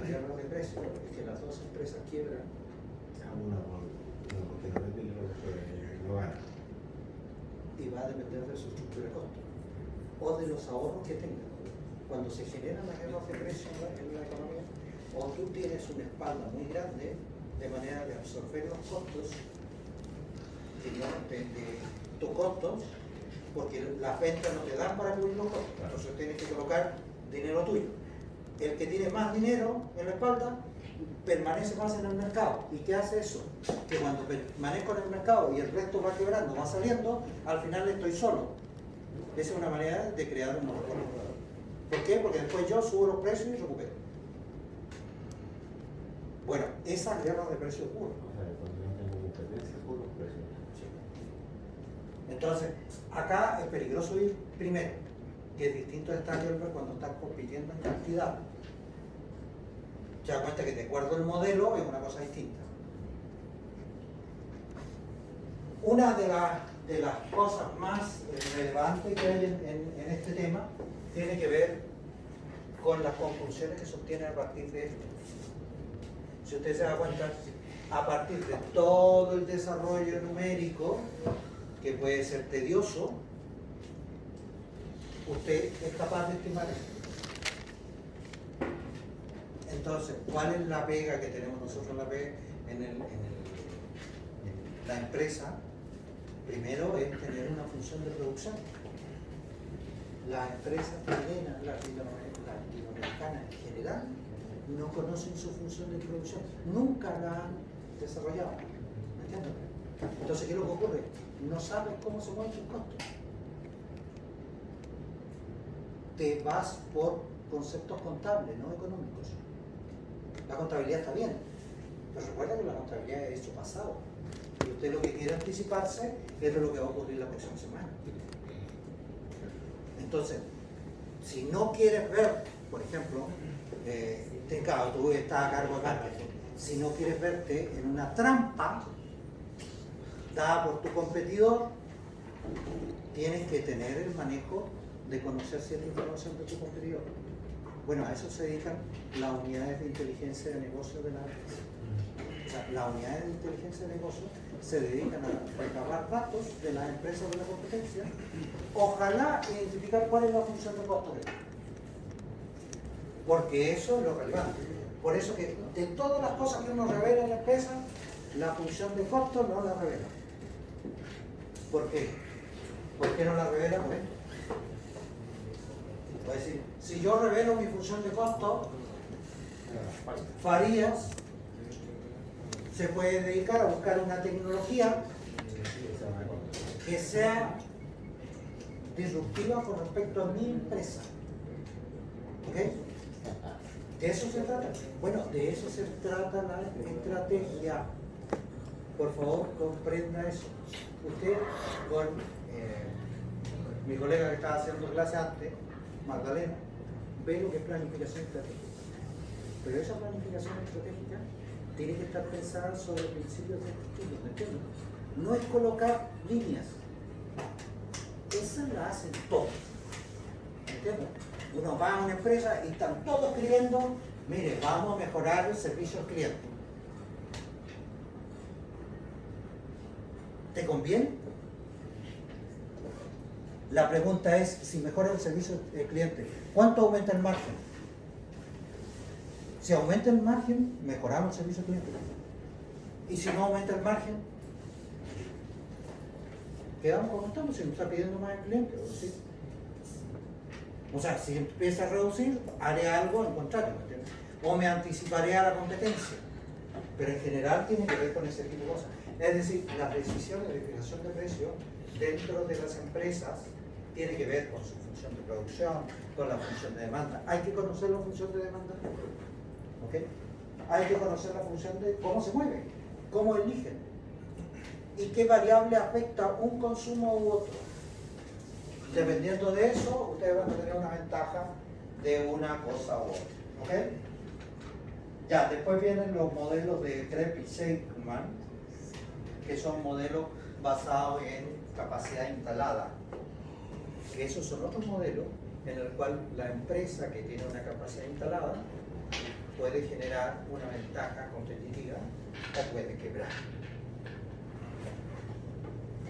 guerra de precios es que las dos empresas quiebran Porque no vende no gana. y va a depender de su estructura de costos o de los ahorros que tengan. Cuando se generan las guerras de precios en la economía, o tú tienes una espalda muy grande de manera de absorber los costos de tus costos, porque las ventas no te dan para cubrir los costos, entonces tienes que colocar dinero tuyo. El que tiene más dinero en la espalda permanece más en el mercado. ¿Y qué hace eso? Que cuando permanezco en el mercado y el resto va quebrando, va saliendo, al final estoy solo. Esa es una manera de crear un monopolio. ¿Por qué? Porque después yo subo los precios y recupero. Bueno, esa guerra de precios ocurre. O sea, cuando yo tengo competencia por los precios. Entonces, acá es peligroso ir primero, que es distinto de estar cuando estás compitiendo en cantidad. Te das cuenta que de acuerdo al modelo es una cosa distinta. Una de las cosas más relevantes que hay en este tema tiene que ver con las conclusiones que se obtienen a partir de esto. Si usted se da cuenta, a partir de todo el desarrollo numérico, que puede ser tedioso, usted es capaz de estimar esto. Entonces, ¿cuál es la pega que tenemos nosotros en la empresa? Primero es tener una función de producción. Las empresas llenan la latinoamericana en general no conocen su función de producción, nunca la han desarrollado. ¿Me entiendes? Entonces, ¿qué es lo que ocurre? No sabes cómo se mueve el costo. Te vas por conceptos contables, no económicos. La contabilidad está bien, pero recuerda que la contabilidad es hecho pasado. Y usted lo que quiere anticiparse es de lo que va a ocurrir la próxima semana. Entonces, si no quieres ver, por ejemplo, claro, tú estás a cargo de marketing, si no quieres verte en una trampa dada por tu competidor, tienes que tener el manejo de conocer cierta información de tu competidor. Bueno, a eso se dedican las unidades de inteligencia de negocio de la empresa. O sea, las unidades de inteligencia de negocio se dedican a recabar datos de las empresas de la competencia, ojalá identificar cuál es la función de costo de ellos. Porque eso es lo relevante. Por eso que de todas las cosas que uno revela en la empresa, la función de costo no la revela. ¿Por qué? ¿Por qué no la revela? Pues, voy a decir, si yo revelo mi función de costo, Farías se puede dedicar a buscar una tecnología que sea disruptiva con respecto a mi empresa. ¿Ok? ¿De eso se trata? Bueno, de eso se trata la estrategia. Por favor, comprenda eso. Usted, con mi colega que estaba haciendo clase antes, Magdalena, ve lo que es planificación estratégica. Pero esa planificación estratégica tiene que estar pensada sobre principios de estudio, ¿me entiendes? No es colocar líneas. Esas las hacen todos. ¿Me entiendes? Uno va a una empresa y están todos escribiendo, mire, vamos a mejorar el servicio al cliente. ¿Te conviene? La pregunta es, si mejora el servicio al cliente, ¿cuánto aumenta el margen? Si aumenta el margen, mejoramos el servicio al cliente. Y si no aumenta el margen, quedamos como estamos, si nos está pidiendo más el cliente, ¿sí? O sea, si empieza a reducir, haré algo en contrario, ¿me entiendes? O me anticiparé a la competencia. Pero en general tiene que ver con ese tipo de cosas. Es decir, las decisiones de fijación de precio dentro de las empresas tiene que ver con su función de producción, con la función de demanda. Hay que conocer la función de demanda. ¿Ok? Hay que conocer la función de cómo se mueve, cómo eligen y qué variable afecta un consumo u otro. Dependiendo de eso, ustedes van a tener una ventaja de una cosa u otra. ¿Ok? Ya, después vienen los modelos de Trepp y Seidman, que son modelos basados en capacidad instalada. Que esos son otros modelos en el cual la empresa que tiene una capacidad instalada puede generar una ventaja competitiva o puede quebrar.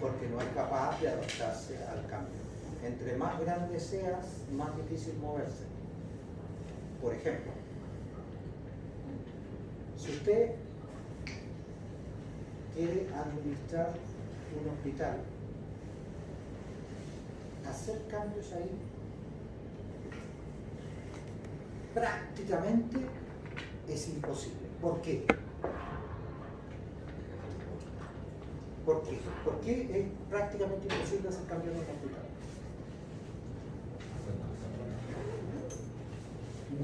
Porque no es capaz de adaptarse al cambio. Entre más grande seas, más difícil moverse. Por ejemplo, si usted quiere administrar un hospital, hacer cambios ahí prácticamente es imposible. ¿Por qué? ¿Por qué? ¿Por qué es prácticamente imposible hacer cambios en un hospital?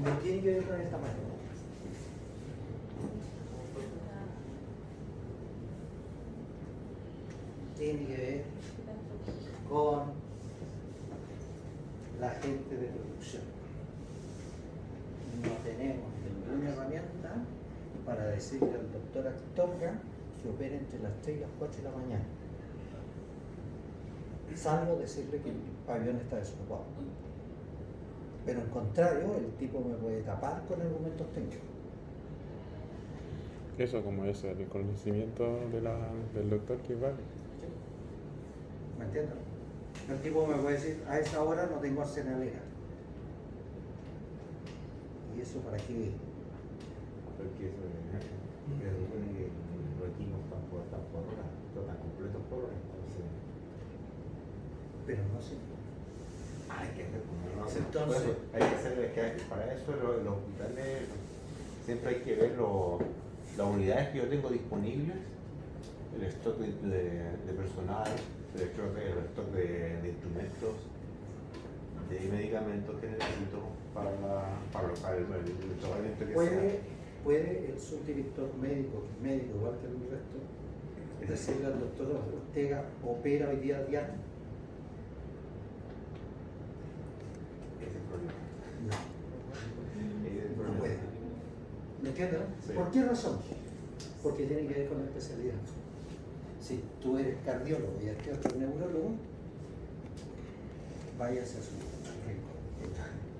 No tiene que ver con el tamaño. Tiene que ver con la gente de producción. No tenemos ninguna herramienta para decirle al doctor Astorga que opere entre las 3 y las 4 de la mañana. Salvo decirle que el pabellón está desocupado. Pero al contrario, el tipo me puede tapar con argumentos técnicos. Eso como es el conocimiento del doctor que vale. ¿Me entiendes? El tipo me puede decir, a esa hora no tengo arsenalera. ¿Y eso para qué? Porque eso se supone que los equipos están por hora, están completos por hora, entonces. Pero no sé. A hay que hacer, no sé, Entonces- por eso hay que hacer, para eso los hospitales siempre hay que ver las unidades que yo tengo disponibles, el stock de personal, el stock de instrumentos, de medicamentos que necesito para el tratamiento que sea. ¿Puede el subdirector médico, que es médico igual que el resto, decirle al doctor Ortega, opera hoy día diario? Ese es el problema. No. Ese es el No problema. puede. ¿Me entiendes? Sí. ¿Por qué razón? Porque tiene que ver con la especialidad. Si tú eres cardiólogo y este otro es neurólogo, váyase a su rincón.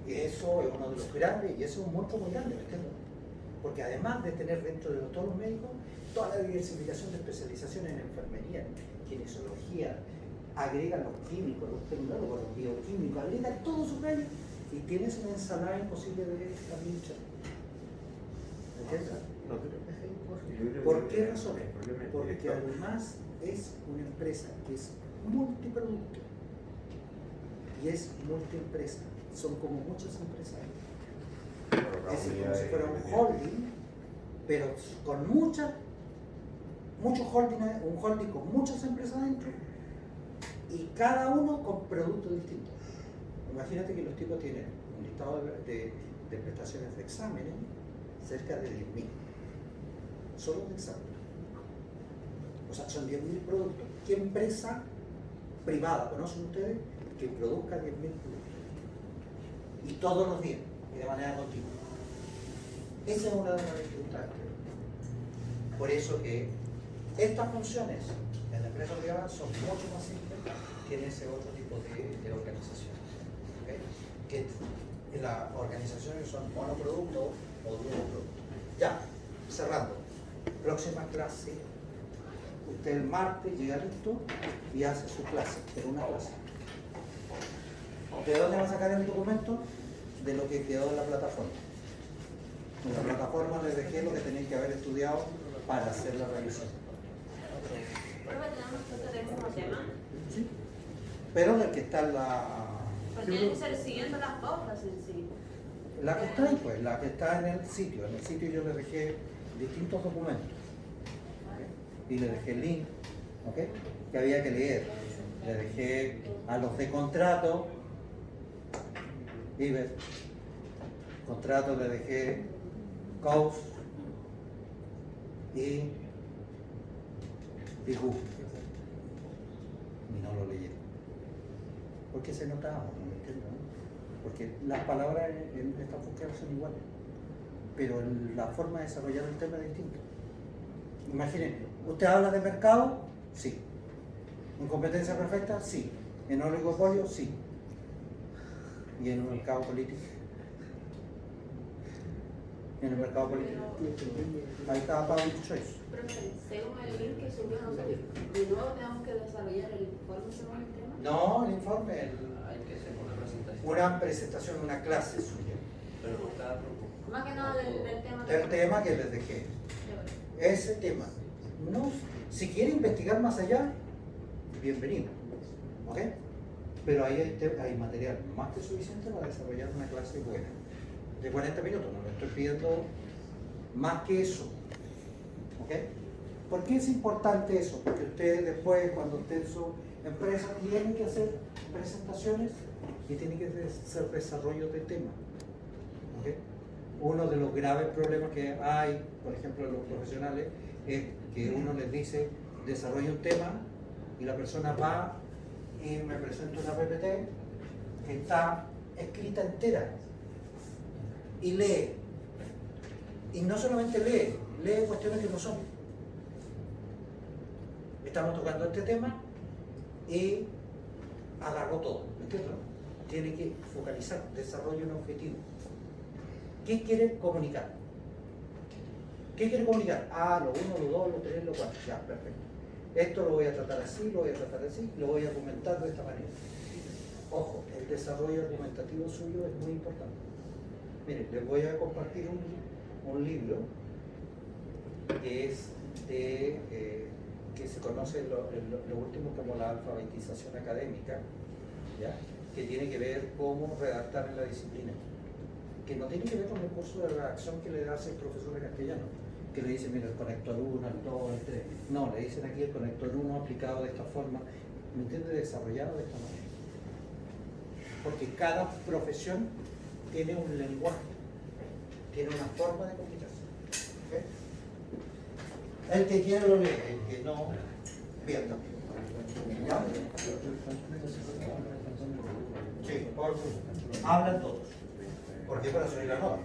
Y eso es uno de los grandes, y eso es un monstruo muy grande, ¿me entiendes? Porque además de tener dentro de todos los médicos toda la diversificación de especializaciones en enfermería, kinesiología, agregan los químicos, los tecnólogos, los bioquímicos, agregan todo su rayo y tienes una ensalada imposible de administrar. ¿Me entiendes? No, pero es imposible. ¿Por qué razón? El problema es Porque director. además es una empresa que es multiproducto y es multiempresa. Son como muchas empresas. Es decir, como si fuera un holding, pero con muchos holding, un holding con muchas empresas dentro y cada uno con productos distintos. Imagínate que los tipos tienen un listado de prestaciones de exámenes cerca de 10.000, solo de exámenes. O sea, son 10.000 productos. ¿Qué empresa privada conocen ustedes que produzca 10.000 productos? Y todos los días, y de manera continua. Esa es una de las dificultades. Por eso que estas funciones en la empresa privada son mucho más simples que en ese otro tipo de organización. ¿Okay? Que en las organizaciones son monoproductos o duoproductos. Ya, cerrando. Próxima clase. Usted el martes llega listo y hace su clase, pero una clase. ¿De dónde va a sacar el documento? De lo que quedó en la plataforma. En la plataforma les dejé lo que tenían que haber estudiado para hacer la revisión. Profe, tenemos que hacer el mismo tema. ¿Sí? Pero el que está en la... Pero tiene que ser siguiendo las pautas en sí. La que está ahí, pues, la que está en el sitio. En el sitio yo les dejé distintos documentos. ¿Ok? Y les dejé el link, ¿ok? Que había que leer. Les dejé a los de contrato, IBER, contrato, les dejé COUS y DIJU. Y no lo leyeron. Porque se notaba, ¿no me entiendes? Porque las palabras en estas búsquedas son iguales, pero la forma de desarrollar el tema es distinta. Imaginen, ¿usted habla de mercado? Sí. ¿En competencia perfecta? Sí. ¿En oligopolio? Sí. ¿Y en un mercado político? En el mercado político. Ahí está Public Choice. Profe, según el link que subió, nosotros de nuevo tenemos que desarrollar el informe según el tema. No, el informe, Hay que hacer una presentación. una presentación, una clase suya. Pero por cada grupo. Más que nada del tema. Del tema que les dejé. Ese tema. No, si quiere investigar más allá, bienvenido. ¿Ok? Pero ahí hay material más que suficiente para desarrollar una clase buena. De 40 minutos, no le estoy pidiendo más que eso. ¿Ok? ¿Por qué es importante eso? Porque usted después, cuando esté en su empresa, tiene que hacer presentaciones y tiene que hacer desarrollo de temas. ¿Ok? Uno de los graves problemas que hay, por ejemplo, en los profesionales, es que uno les dice, desarrolla un tema, y la persona va y me presenta una PPT que está escrita entera, y lee. Y no solamente lee cuestiones que no son. Estamos tocando este tema y agarró todo, ¿me entiendes? Tiene que focalizar, desarrolla un objetivo. ¿Qué quiere comunicar? ¿Qué quiere comunicar? Ah, lo 1, lo 2, lo 3, lo 4. Ya, perfecto. Esto lo voy a tratar así, lo voy a tratar así, lo voy a argumentar de esta manera. Ojo, el desarrollo argumentativo suyo es muy importante. Miren, les voy a compartir un libro que es de, que se conoce lo último como la alfabetización académica, ¿ya? que tiene que ver cómo redactar en la disciplina, que no tiene que ver con el curso de redacción que le hace el profesor de castellano, que le dice, mira, el conector 1, el 2, el 3. No, le dicen aquí el conector 1 aplicado de esta forma, ¿me entiende? Desarrollado de esta manera. Porque cada profesión tiene un lenguaje, tiene una forma de comunicarse. ¿Ok? El que quiere lo lee, el que no, bien también. ¿Ya? Sí, por favor. Hablan todos. Porque para subir la nota.